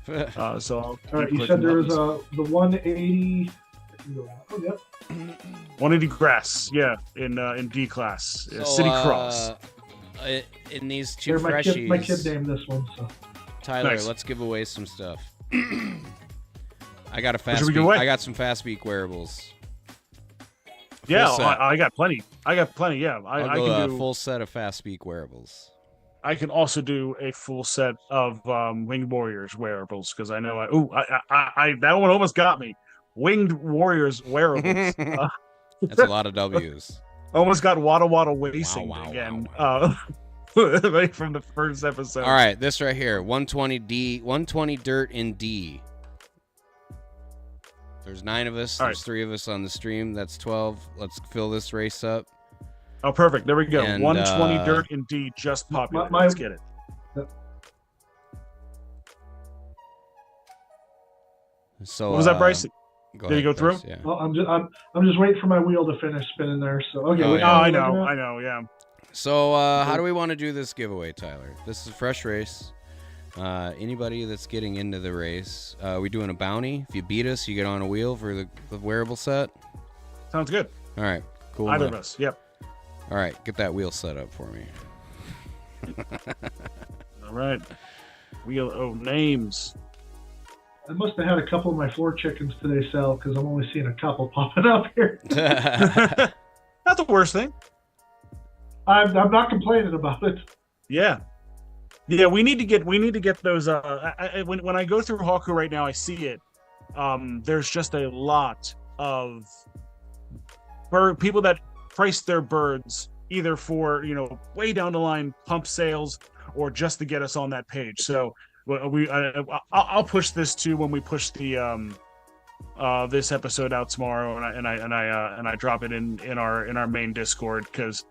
So all right. You said there was the 180. Oh, yep. 180 grass. Yeah, in D class. So, City Cross. In these 2 freshies. My kid named this one. So. Tyler, let's give away some stuff. I got some fast beak wearables. Yeah, I got plenty. Yeah, I can do a full set of fast beak wearables. I can also do a full set of Winged Warriors wearables, because I know that one almost got me. Winged Warriors wearables. That's a lot of W's. Almost got Wada Wada Racing again. Wow. Right from the first episode. All right, this right here, 120 dirt in D. There's 9 of us. There's 3 of us on the stream. That's 12. Let's fill this race up. Oh, perfect. There we go. And, 120 dirt in D, just popular. Let's get it. So what was that, Bryce? Did you go through? Yeah. Well, I'm just waiting for my wheel to finish spinning there. So okay. I know. Yeah. So how do we want to do this giveaway, Tyler? This is a fresh race. Anybody that's getting into the race, we doing a bounty. If you beat us, you get on a wheel for the wearable set. Sounds good. All right, cool. Either of us. Yep. All right, get that wheel set up for me. All right. Names. I must have had a couple of my 4 chickens today sell because I'm only seeing a couple popping up here. Not the worst thing. I'm not complaining about it. Yeah. We need to get those. When I go through HAWKU right now, I see it. There's just a lot of people that price their birds either for way down the line pump sales or just to get us on that page. So I'll push this too when we push the this episode out tomorrow, and I drop it in our main Discord, because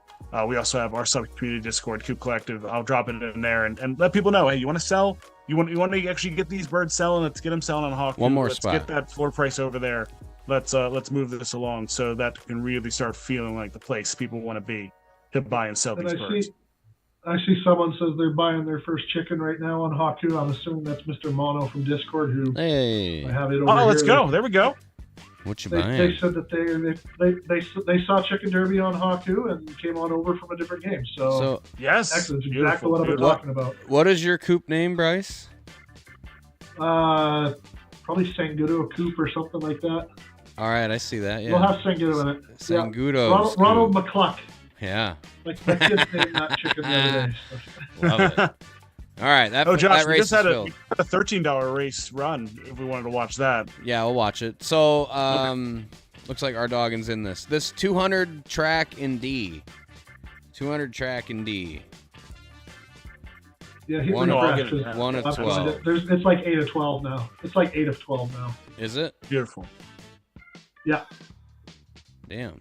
we also have our sub community Discord, Coop Collective. I'll drop it in there and let people know, hey, you want to sell? You want to actually get these birds selling? Let's get them selling on HAWKU. One more Let's spot. Get that floor price over there. Let's move this along so that can really start feeling like the place people want to be to buy and sell these birds. I see someone says they're buying their first chicken right now on HAWKU. I'm assuming that's Mr. Mono from Discord, who Hey. I have it over here. Let's go. There we go. What you They buying? said that they saw Chicken Derby on HAWKU and came on over from a different game. So Yes, excellent. Exactly what I've been talking about. What is your coop name, Bryce? Probably Sangudo Coop or something like that. All right, I see that. Yeah. We'll have Sangudo in it. Sangudo. Yeah. Ronald McCluck. Yeah. Like my kid's name, not chicken the other day. So. Love it. All right, that Josh, that we race just had is a filled. $13 race run if we wanted to watch that. Yeah, we'll watch it. So, looks like our doggin's in this. This 200 track in D. 200 track in D. Yeah, he's One of 12. It's like 8 of 12 now. It's like 8 of 12 now. Is it? Beautiful. Yeah. Damn.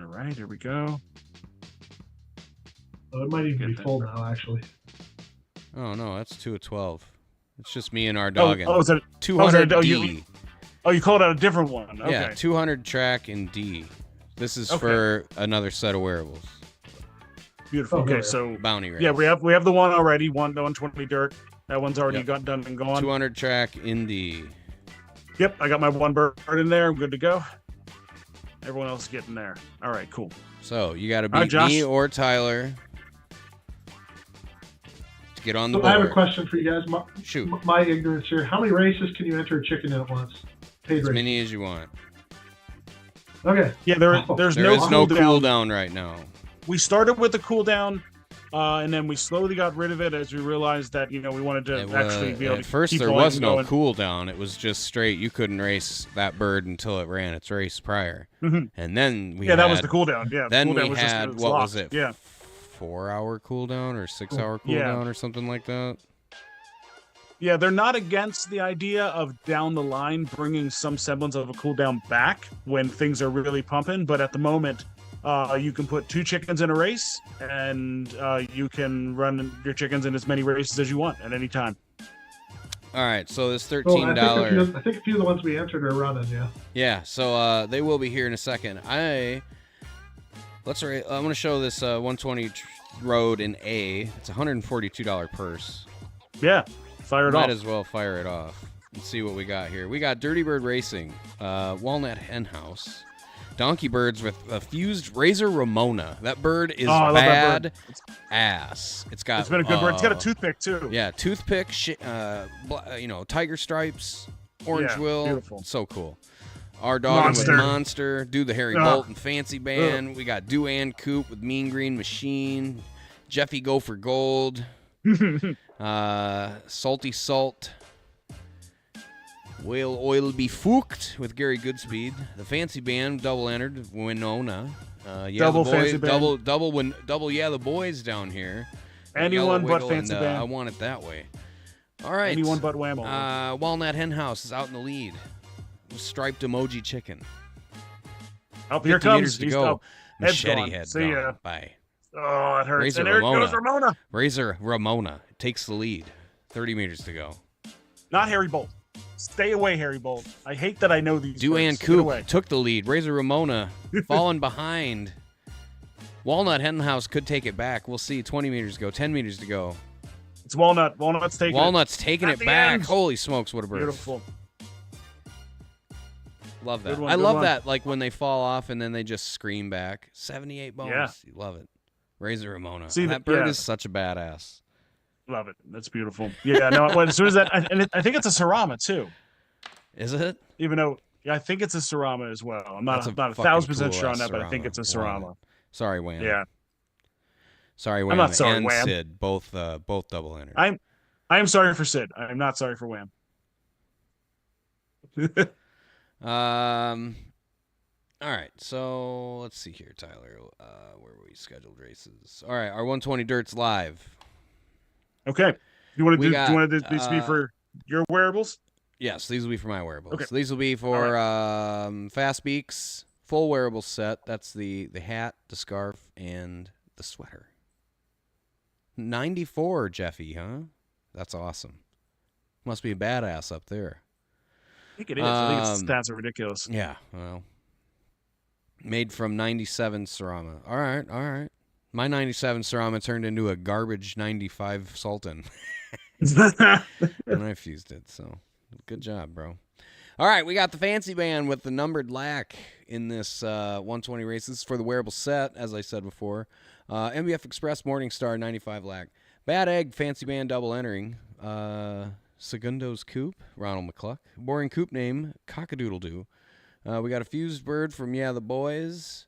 All right, here we go. Oh, it might even be full now, actually. Oh no, that's 2 of 12. It's just me and our doggin. Is that 200 D. You called out a different one. Okay. Yeah, 200 track in D. This is for another set of wearables. Beautiful. Okay, so bounty race. Yeah, we have the one already. The 120 dirt. That one's already got done and gone. 200 track in D. Yep, I got my one bird in there. I'm good to go. Everyone else is getting there. All right, cool. So you got to beat me or Tyler to get on the board. I have a question for you guys. Shoot. My ignorance here. How many races can you enter a chicken in at once? As many as you want. Okay. Yeah, there's no cooldown right now. We started with the cooldown, and then we slowly got rid of it as we realized that we wanted to actually be able to. At first, there was no cooldown. It was just straight. You couldn't race that bird until it ran its race prior, and then we that was the cooldown. Yeah. Then we had what was it? Yeah. 4-hour cooldown or 6-hour cooldown or something like that. Yeah, they're not against the idea of down the line bringing some semblance of a cooldown back when things are really pumping, but at the moment. You can put 2 chickens in a race, and you can run your chickens in as many races as you want at any time. All right, so this $13. I think a few of the ones we entered are running, yeah. Yeah, so they will be here in a second. I'm going to show this 120 road in A. It's a $142 purse. Yeah, fire it off. Might as well fire it off. Let's see what we got here. We got Dirty Bird Racing, Walnut Hen House. Donkey Birds with a fused Razor Ramona. That bird is bad ass. It's been a good bird. It's got a toothpick too. Yeah, toothpick. Tiger stripes, orange will. Beautiful. So cool. Our dog with Monster. Do the Harry Bolton Fancy Band. We got Duan Coop with Mean Green Machine. Jeffy Go for Gold. Salty Salt. Whale Oil Be Fooked with Gary Goodspeed. The Fancy Band, double entered, Winona. Fancy band. Double, yeah, the boys down here. Anyone but Fancy Band. I want it that way. All right. Anyone but Whammo. Walnut Hen House is out in the lead. Striped emoji chicken. Up here comes. To go. Machete gone. head. See ya. Bye. Oh, it hurts. Razor and there goes Ramona. Razor Ramona takes the lead. 30 meters to go. Not Harry Bolt. Stay away, Harry Bolt. I hate that I know these. Duan Coop took the lead. Razor Ramona falling behind. Walnut Hen House could take it back. We'll see. 20 meters to go. 10 meters to go. It's Walnut. Walnut's taking it back. End. Holy smokes, what a bird. Beautiful. Love that. I love that, like when they fall off and then they just scream back. 78 bones. Yeah. You love it. Razor Ramona. See, that bird is such a badass. Love it. That's beautiful. Yeah, no, as soon as that, I think it's a Sarama too. Is it? Even though, I think it's a Sarama as well. I'm not 1,000% sure on that, but I think it's a Sarama. Sorry, Wham. Yeah. Sorry, Wham. I'm not sorry, and Wham. Sid, both double entered. I am sorry for Sid. I'm not sorry for Wham. All right, so let's see here, Tyler. Where were we scheduled races? All right, our 120 Dirt's live. Okay. Do you want to do this be for your wearables? Yes, these will be for my wearables. Okay. These will be for Fast Beaks full wearable set. That's the hat, the scarf, and the sweater. 94, Jeffy, huh? That's awesome. Must be a badass up there. I think it is. I think its stats are ridiculous. Yeah, well. Made from 97 Sarama. All right. My 97 Sarama turned into a garbage 95 Sultan. And I fused it, so good job, bro. All right, we got the Fancy Band with the numbered lac in this 120 races for the wearable set, as I said before. MBF Express Morningstar 95 lac. Bad Egg Fancy Band double entering. Segundo's Coop, Ronald McCluck. Boring Coop name, Cockadoodle-Doo. We got a fused bird from the Boys.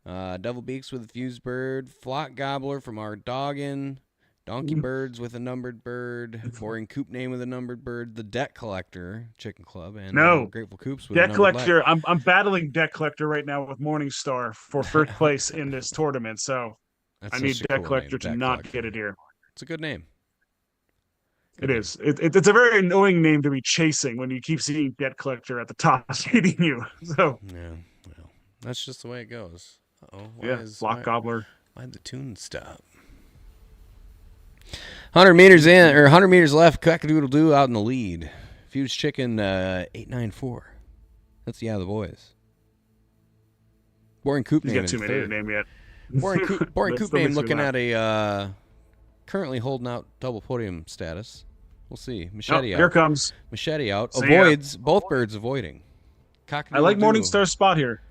Devil Beaks with a fused bird. Flock Gobbler from our Doggin. Donkey Birds with a numbered bird. Boring Coop name with a numbered bird. The Debt Collector, Chicken Club. And Grateful Coops with Debt Collector. I'm battling Debt Collector right now with Morningstar for first place in this tournament. So I need Debt Collector to not get it here. It's a good name. It is. It's a very annoying name to be chasing when you keep seeing Debt Collector at the top beating you. So yeah, well, that's just the way it goes. Flock Gobbler. Why'd the tune stop? 100 meters in, or 100 meters left. Cockadoodle-Doo out in the lead. Fused Chicken 894. That's the Boys. Boring Coop name. He's got too many to name yet. Boring Coop name looking at a currently holding out double podium status. We'll see. Machete out. Here comes. Machete out. Avoids. Both birds avoiding. I like Morningstar's spot here.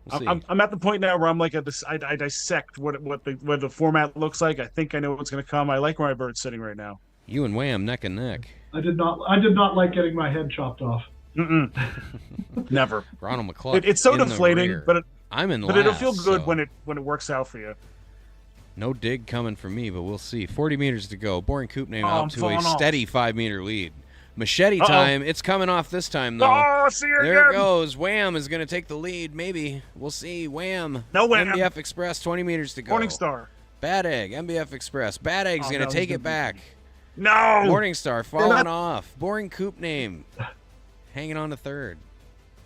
We'll I'm at the point now where I'm like I dissect what the format looks like. I think I know what's going to come. I like where my bird's sitting right now. You and Wham neck and neck. I did not like getting my head chopped off. Never. Ronald McCluck. It's so deflating, but I'm in. But it'll feel good when it works out for you. No dig coming from me, but we'll see. 40 meters to go. Boring Coop name out to a steady 5-meter lead. Machete time. It's coming off this time, though. Oh, see you there again. It goes. Wham is going to take the lead, maybe. We'll see. Wham. No Wham. MBF Express, 20 meters to go. Morningstar. Bad Egg, MBF Express. Bad Egg's going to take it back. No. Morningstar falling off. Boring Coop name. Hanging on to third.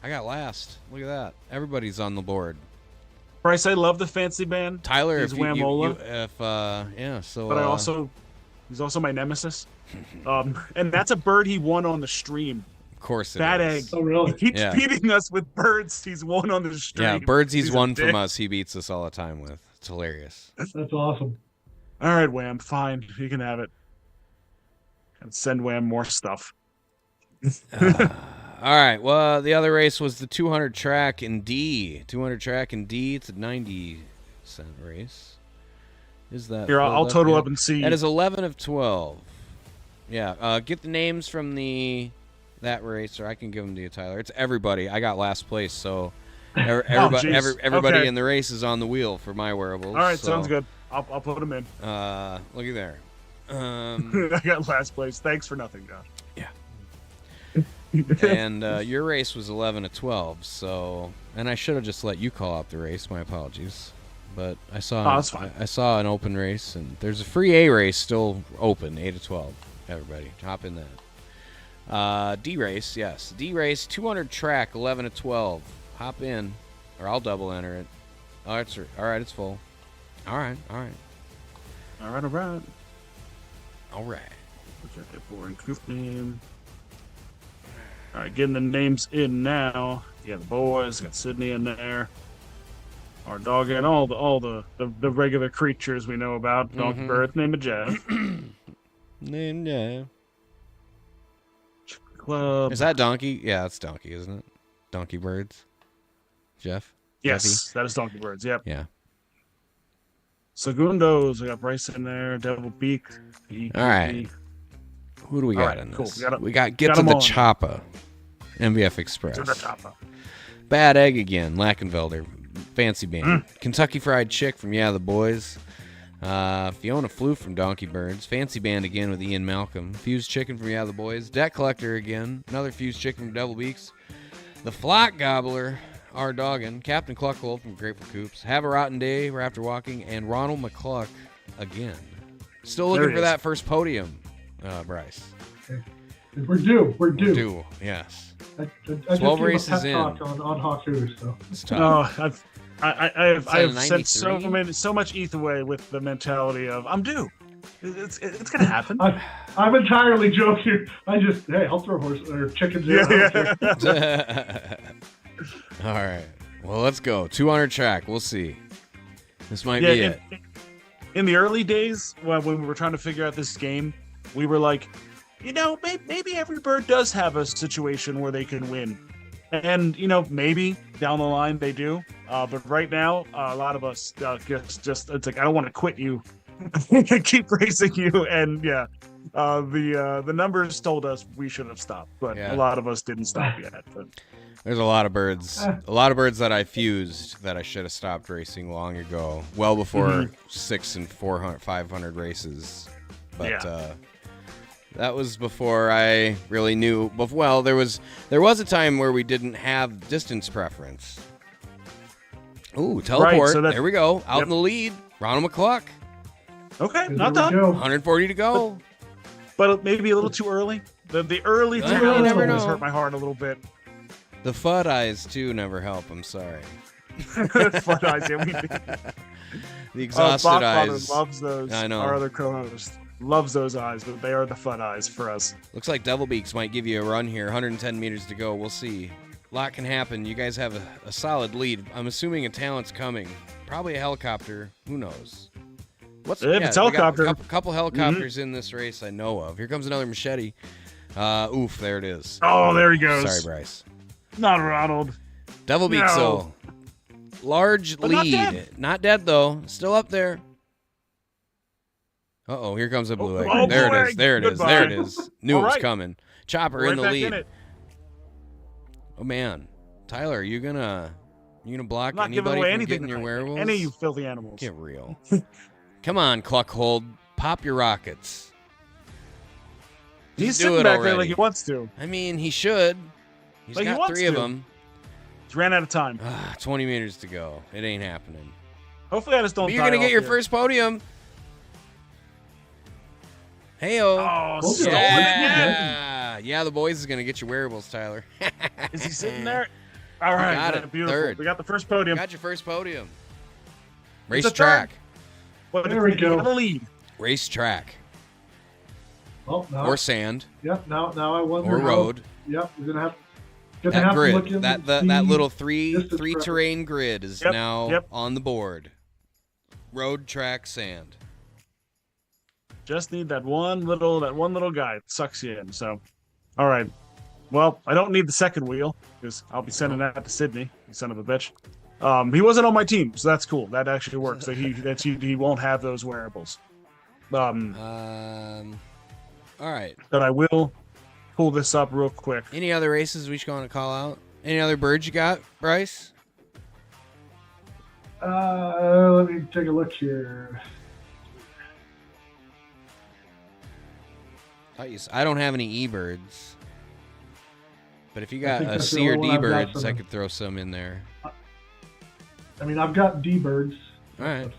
I got last. Look at that. Everybody's on the board. Bryce, I love the Fancy Band. Tyler, he's if Whamola. so. But he's also my nemesis. And that's a bird he won on the stream. Of course it Bad is. Egg. Oh, really? He keeps beating us with birds he's won on the stream. Yeah, birds he's won from us, he beats us all the time with. It's hilarious. That's awesome. All right, Wham, fine. You can have it. And send Wham more stuff. All right. Well, the other race was the 200 track in D. 200 track in D. It's a 90-cent race. Is that here? I'll total up and see. That is 11 of 12. Yeah. Get the names from that race, or I can give them to you, Tyler. It's everybody. I got last place, so everybody in the race is on the wheel for my wearables. All right, sounds good. I'll put them in. Looky there. I got last place. Thanks for nothing, Josh. Yeah. And your race was 11 of 12, so, and I should have just let you call out the race. My apologies, but I saw an open race, and there's a free A race still open, 8 of 12. Everybody, hop in that. D race, yes, D race, 200 track, 11 of 12. Hop in, or I'll double enter it. Oh, that's all right. It's full. All right. Look at that boring group name. All right, getting the names in now. Yeah, the boys got Sydney in there. our dog and all the regular creatures we know about. Donkey bird named Jeff. Yeah. Club. Is that Donkey? Yeah, it's Donkey, isn't it? Donkey Birds. Jeff? Yes, Jeffy? that is Donkey Birds. Yep. Yeah. Segundos. We got BRYCE in there. Devil Beak. All right. Who do we got in cool. this? We got Get to the Choppa. MVF Express. Get to the Choppa. Bad Egg again. Lackenfelder. Fancy Band. Kentucky Fried Chick from Yeah the Boys. Fiona Flew from Donkey Birds. Fancy Band again with Ian Malcolm. Fused Chicken from Yeah the Boys. Debt Collector again. Another Fused Chicken from Devil Beaks. The Flock Gobbler, R. Doggin. Captain Cluckhold from Grateful Coops. Have a Rotten Day, After Walking. And Ronald McCluck again. Still looking for that first podium, Bryce. Okay. We're due. We're due. Yes. I 12 races in. on HAWKU, so. It's tough. Oh, I've sent so much ETH away with the mentality of I'm due. It's gonna happen. I'm entirely joking. I'll throw horse or chickens in. Yeah. All right. Well, let's go. 200 track. We'll see. This might be it. In the early days, when we were trying to figure out this game, we were like, maybe every bird does have a situation where they can win. And, maybe down the line they do. But right now, a lot of us just it's like, I don't want to quit you. Keep racing you. And the numbers told us we should have stopped. But a lot of us didn't stop yet. But there's a lot of birds. A lot of birds that I fused that I should have stopped racing long ago. Well before 600 and 400, 500 races. But that was before I really knew. Well, there was a time where we didn't have distance preference. Ooh, teleport. Right, so there we go. Out in the lead, Ronald McCluck. Okay, not done. 140 to go. But maybe a little too early. The early turns always hurt my heart a little bit. The FUD eyes, too, never help. I'm sorry. FUD eyes, yeah, we do. The exhausted eyes. Loves those. I know. Our other co-host loves those eyes, but they are the FUD eyes for us. Looks like Devil Beaks might give you a run here. 110 meters to go. We'll see. A lot can happen. You guys have a solid lead. I'm assuming a talent's coming. Probably a helicopter. Who knows? If it's helicopter. A couple helicopters in this race I know of. Here comes another machete. Oof, there it is. Oh, there he goes. Sorry, Bryce. Not Ronald. Devil Beaks, though. Large lead. Not dead, though. Still up there. Uh-oh, here comes a blue egg. There it is. Knew it was coming. Chopper in the lead. Oh, man. Tyler, are you gonna block anybody from getting your wearables? Any of you filthy animals. Get real. Come on, Cluckhold. Pop your rockets. He's sitting back there like he wants to. I mean, he should. He's got 3 of them. He ran out of time. 20 meters to go. It ain't happening. Hopefully I just don't die. You're going to get your first podium. Hey-o. Oh, yeah, the boys is going to get your wearables, Tyler. Is he sitting there? All right. Got it. Beautiful. Third. We got the first podium. Got your first podium. Race track. There we go. The lead. Race track. Well, or sand. Yep. Now I wonder. Or road. Yep. We're gonna have. That grid. That little three terrain grid is now on the board. Road, track, sand. Just need that one little guy that sucks you in. So, all right. Well, I don't need the second wheel because I'll be sending that to Sydney. You son of a bitch. He wasn't on my team, so that's cool. That actually works. So he won't have those wearables. All right. But I will pull this up real quick. Any other races we should want to call out? Any other birds you got, Bryce? Let me take a look here. I don't have any E-birds. But if you got a C or D birds, I could throw some in there. I mean, I've got D birds. All right.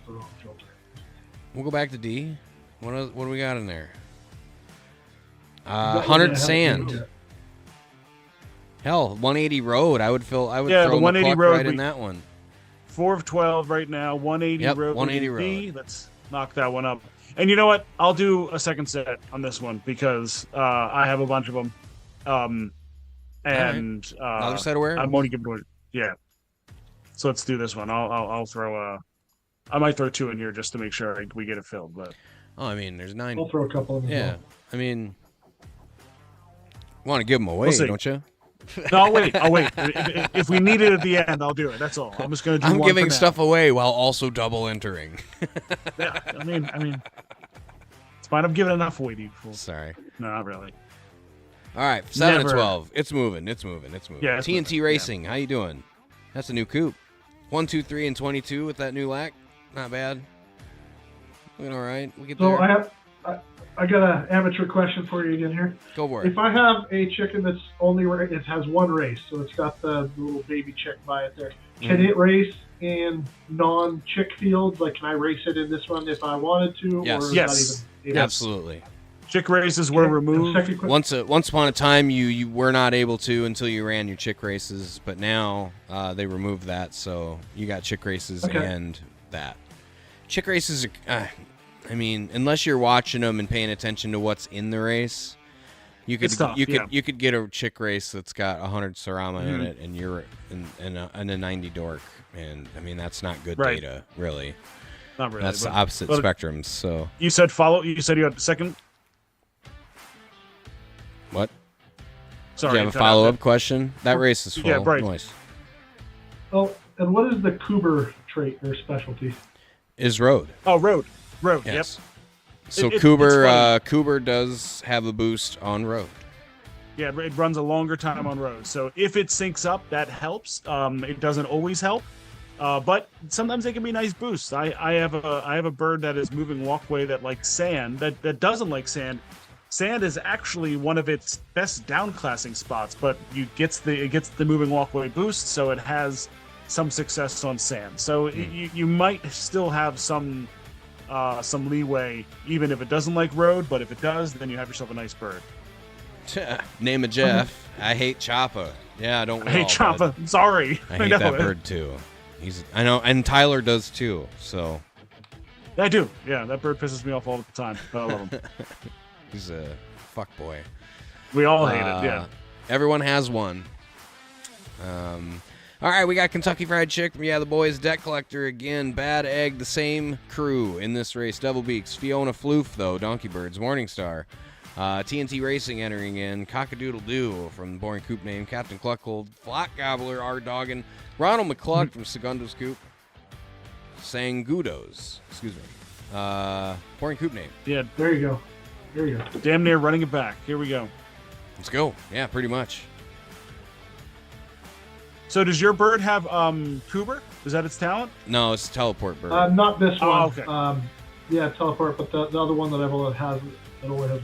We'll go back to D. What do we got in there? 100 sand. Hell, 180 road. I would throw the 180 road right in that one. 4 of 12 right now. 180 road. 180 road. D. Let's knock that one up. And you know what? I'll do a second set on this one because I have a bunch of them. And another set of wearables? I'm only giving away. Yeah. So let's do this one. I'll throw I might throw 2 in here just to make sure we get it filled. But I mean, there's 9. I'll throw a couple in. Yeah, Well. I mean, want to give them away, don't you? No, I'll wait. If we need it at the end, I'll do it. That's all. I'm just gonna do. I'm one giving for now. stuff away while also double entering. Yeah, I mean, it's fine. I'm giving enough away to you fools. Sorry. No, not really. All right, 7 and Never. 12. It's moving. Yeah, it's TNT moving. Racing, how you doing? That's a new coupe. 1, 2, 3, and 22 with that new lack. Not bad. Looking all right. We get So there. I got an amateur question for you again here. Go for it. If I have a chicken that's it has one race, so it's got the little baby chick by it there. Can it race in non-chick fields? Like, can I race it in this one if I wanted to? Yes. Or is Yes. that even, Absolutely. Chick races were removed. Once upon a time, you were not able to until you ran your chick races, but now they removed that, so you got chick races and that. Chick races, I mean, unless you're watching them and paying attention to what's in the race, you could get a chick race that's got 100 Sarama in it, and you're in a 90 dork, and I mean that's not good data, really. Not really. That's the opposite spectrums. So you said You said you had a second. What? Sorry. Do you have a follow-up question? That race is full. Yeah, right. Nice. Oh, and what is the Cooper trait or specialty? Is road. Oh, road. Yes. Yep. So It's Cooper does have a boost on road. Yeah, it runs a longer time on road. So if it syncs up, that helps. It doesn't always help, but sometimes they can be nice boosts. I have a bird that is moving walkway that likes sand. That doesn't like sand. Sand is actually one of its best downclassing spots, but it gets the moving walkway boost, so it has some success on sand. So you might still have some leeway, even if it doesn't like road. But if it does, then you have yourself a nice bird. Name of Jeff. I hate Choppa. Yeah, don't. I hate Choppa. I'm sorry. I hate that bird too. I know, and Tyler does too. So. I do. Yeah, that bird pisses me off all the time. But I love him. He's a fuck boy. We all hate it. Yeah. Everyone has one. All right, we got Kentucky Fried Chicken. Yeah, the boys, Deck Collector again. Bad Egg, the same crew in this race. Double Beaks, Fiona Floof, though. Donkey Birds, Morningstar. TNT Racing entering in. Cockadoodle-Doo from the boring coop name. Captain Cluckhold, Flock Gobbler, R-Doggin. Ronald McCluck from Segundo's Coop. Sangudos, excuse me. Boring coop name. Yeah. There you go. Damn near running it back. Here we go. Let's go. Yeah, pretty much. So does your bird have Cooper? Is that its talent? No, it's a teleport bird. Not this one. Oh, okay. Yeah, teleport, but the other one that I've only has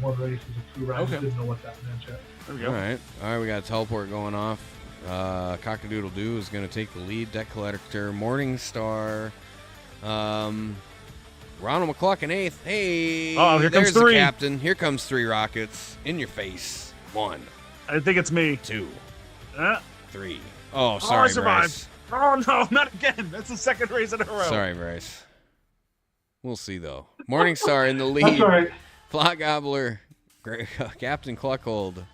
one race is a Cooper. I Okay. just didn't know what that meant yet. There we go. All right, we got a teleport going off. Cockadoodle-Doo is going to take the lead. Deck Collector, Morningstar. Ronald McCluck in 8th. Hey, here comes there's 3. the captain. Here comes 3 rockets. In your face. 1, I think it's me. 2, Uh, 3. Oh, I sorry, survived. Bryce. Oh, no, not again. That's the second race in a row. Sorry, Bryce. We'll see, though. Morningstar in the lead. That's all right. Flock Gobbler, Captain Cluckhold,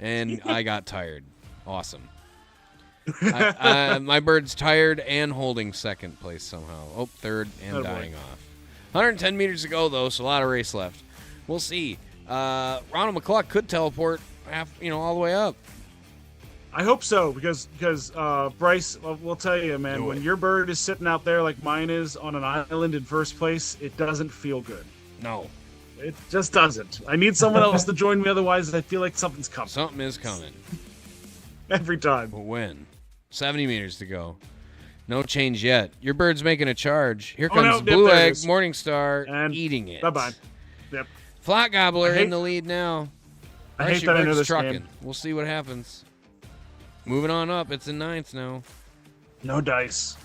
and I got tired. Awesome. My bird's tired and holding second place somehow. Oh, third and dying off. 110 meters to go, though, so a lot of race left. We'll see. Ronald McCluck could teleport all the way up. I hope so, because Bryce, we'll tell you, man, when your bird is sitting out there like mine is on an island in first place, it doesn't feel good. No. It just doesn't. I need someone else to join me, otherwise I feel like something's coming. Something is coming. Every time. But when? 70 meters to go. No change yet. Your bird's making a charge. Here comes Blue Egg, Morningstar, and eating it. Bye-bye. Yep. Flock Gobbler in the lead now. I hate that I know this trucking. game. We'll see what happens. Moving on up. It's in 9th now. No dice.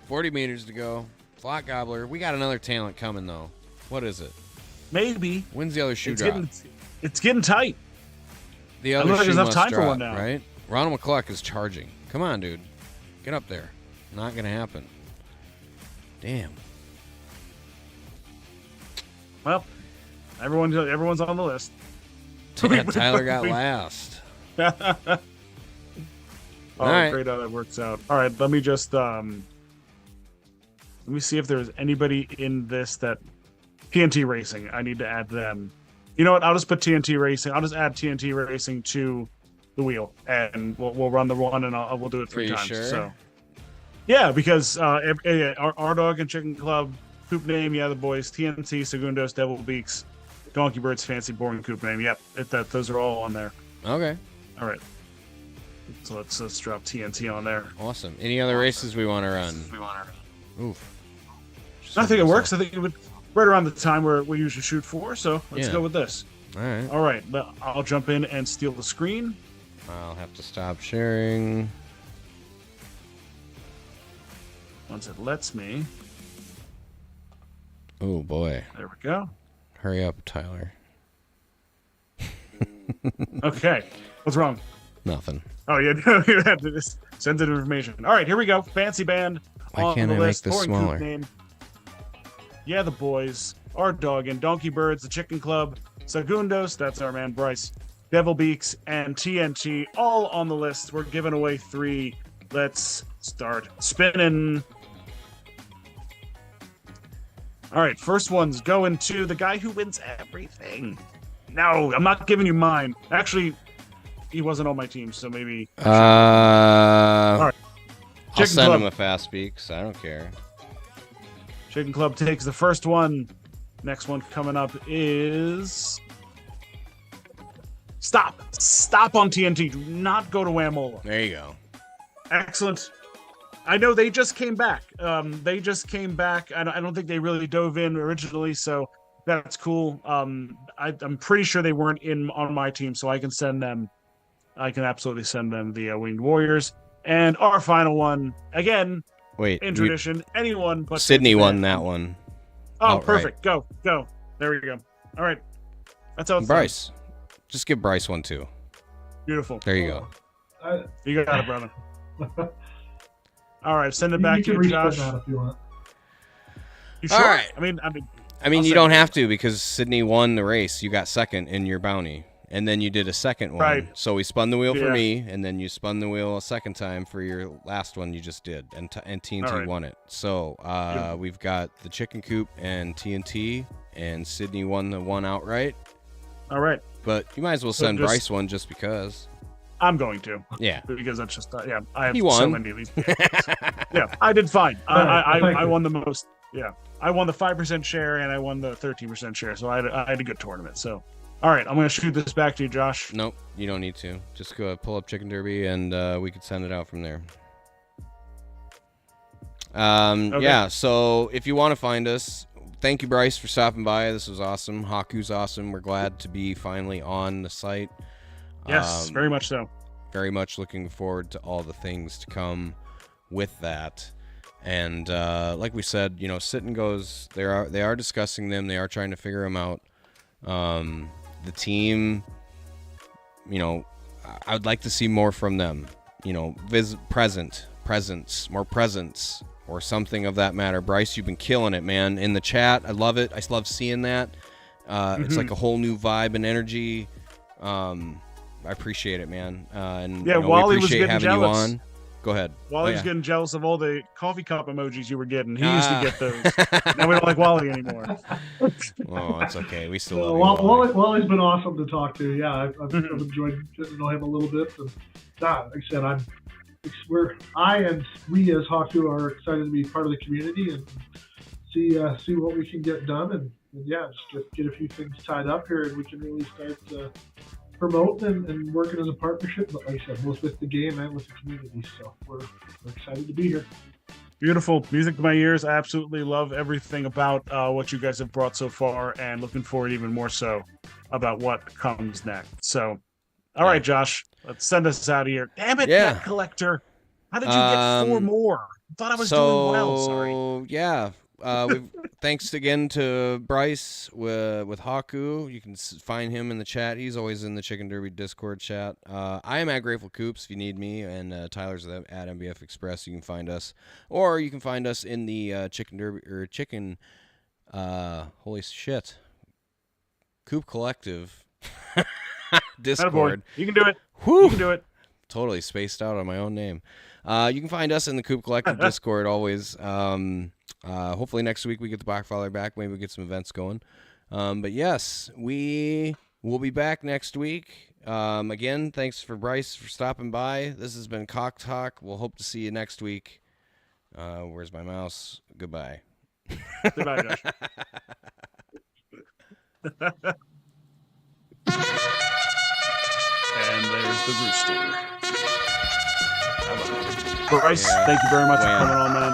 40 meters to go. Flock Gobbler. We got another talent coming, though. What is it? Maybe. When's the other shoe drop? It's getting tight. The other shoe there's enough must time drop, for one now. right? Ronald McCluck is charging. Come on, dude. Get up there. Not going to happen. Damn. Well, everyone's on the list. Yeah, Tyler got last. Oh, right. Great how that works out. All right, let me just let me see if there's anybody in this that TNT Racing. I need to add them. You know what? I'll just put TNT Racing. I'll just add TNT Racing to the wheel, and we'll run the one, and we'll do it 3 times. Sure? So, yeah, because our dog and chicken club, Coop name, the boys, TNT, Segundos, Devil Beaks, Donkey Birds, Fancy Boring Coop name. Yep, those are all on there. Okay. All right. So let's drop TNT on there. Awesome. Any other races we want to run? Oof. I think it works. I think it would right around the time where we usually shoot for. So let's go with this. All right. All right. I'll jump in and steal the screen. I'll have to stop sharing. Once it lets me. Oh boy. There we go. Hurry up, Tyler. Okay. What's wrong? Nothing. Oh, yeah. You have to just sensitive information. All right. Here we go. Fancy band. Why can't I make this Boring smaller? Coop name. Yeah, the boys. Our dog and Donkey Birds, the Chicken Club, Segundos, that's our man Bryce, Devil Beaks, and TNT, all on the list. We're giving away 3. Let's start spinning. All right, first one's going to the guy who wins everything. No, I'm not giving you mine. Actually, he wasn't on my team, so maybe. All right. I'll Chicken send Club. him a fast beaks. I don't care. Chicken Club takes the first one. Next one coming up is... Stop on TNT. Do not go to Wamola. There you go. Excellent. I know they just came back. I don't think they really dove in originally, so that's cool. I'm pretty sure they weren't on my team, so I can send them. I can absolutely send them the Winged Warriors. And our final one, again, Wait. in tradition, anyone but Sydney Fitz won Band. that one. Oh, outright. perfect. Go. There we go. All right. That's how it's Bryce. done. Just give Bryce one too. Beautiful. There you go. You got it, brother. All right, send it You back can to you, respin Josh. that if you want. You sure? All right. I mean, I mean, I'll you send don't it. have to because Sydney won the race. You got second in your bounty. And then you did a second one. Right. So we spun the wheel for Yeah. me, and then you spun the wheel a second time for your last one you just did, and TNT All right. won it. So Yeah. we've got the Chicken Coop and TNT, and Sydney won the one outright. All right, But you might as well So send just- Bryce one just because. I'm going to Yeah. because that's just I have He so won. many of these. Yeah, I did fine. I won the most. Yeah, I won the 5% share and I won the 13% share, so I had a good tournament. So, all right, I'm going to shoot this back to you, Josh. Nope, you don't need to. Just go pull up Chicken Derby, and we could send it out from there. Okay. Yeah, so if you want to find us, thank you, Bryce, for stopping by. This was awesome. HAWKU's awesome. We're glad to be finally on the site. Yes, very much so. Very much looking forward to all the things to come with that. And like we said, sit and goes. They are discussing them. They are trying to figure them out. The team, I would like to see more from them. Presence, more presence, or something of that matter. Bryce, you've been killing it, man. In the chat, I love it. I love seeing that. It's like a whole new vibe and energy. I appreciate it, man. And Yeah, we Wally was appreciate getting having jealous. you on. Go ahead. Wally was getting jealous of all the coffee cup emojis you were getting. He used to get those. Now we don't like Wally anymore. Oh, it's okay. We still So, love you, Wally. Wally's been awesome to talk to. Yeah, I've enjoyed getting to know him a little bit. And like I said, we as HAWKU are excited to be part of the community and see what we can get done. And just get a few things tied up here, and we can really start promoting and working as a partnership. But like I said, both with the game and with the community. So we're excited to be here. Beautiful. Music to my ears. I absolutely love everything about what you guys have brought so far, and looking forward even more so about what comes next. So, all right, Josh, let's send us out of here. Damn it, Pet Collector. How did you get 4 more? I thought I was doing well. Sorry. Yeah. Thanks again to Bryce with HAWKU. You can find him in the chat. He's always in the Chicken Derby Discord chat. I am at Grateful Coops if you need me, and Tyler's at MBF Express. You can find us, or you can find us in the Chicken Derby or Chicken. Holy shit, Coop Collective Discord. You can do it. Whew. You can do it. totally spaced out on my own name. You can find us in the Coop Collective Discord always. Hopefully next week we get the Bachfather back. Maybe we get some events going. But yes, we will be back next week. Again, thanks for Bryce for stopping by. This has been Cock Talk. We'll hope to see you next week. Where's my mouse? Goodbye. Goodbye, Josh. And there's the rooster. Bryce, thank you very much for coming on, man.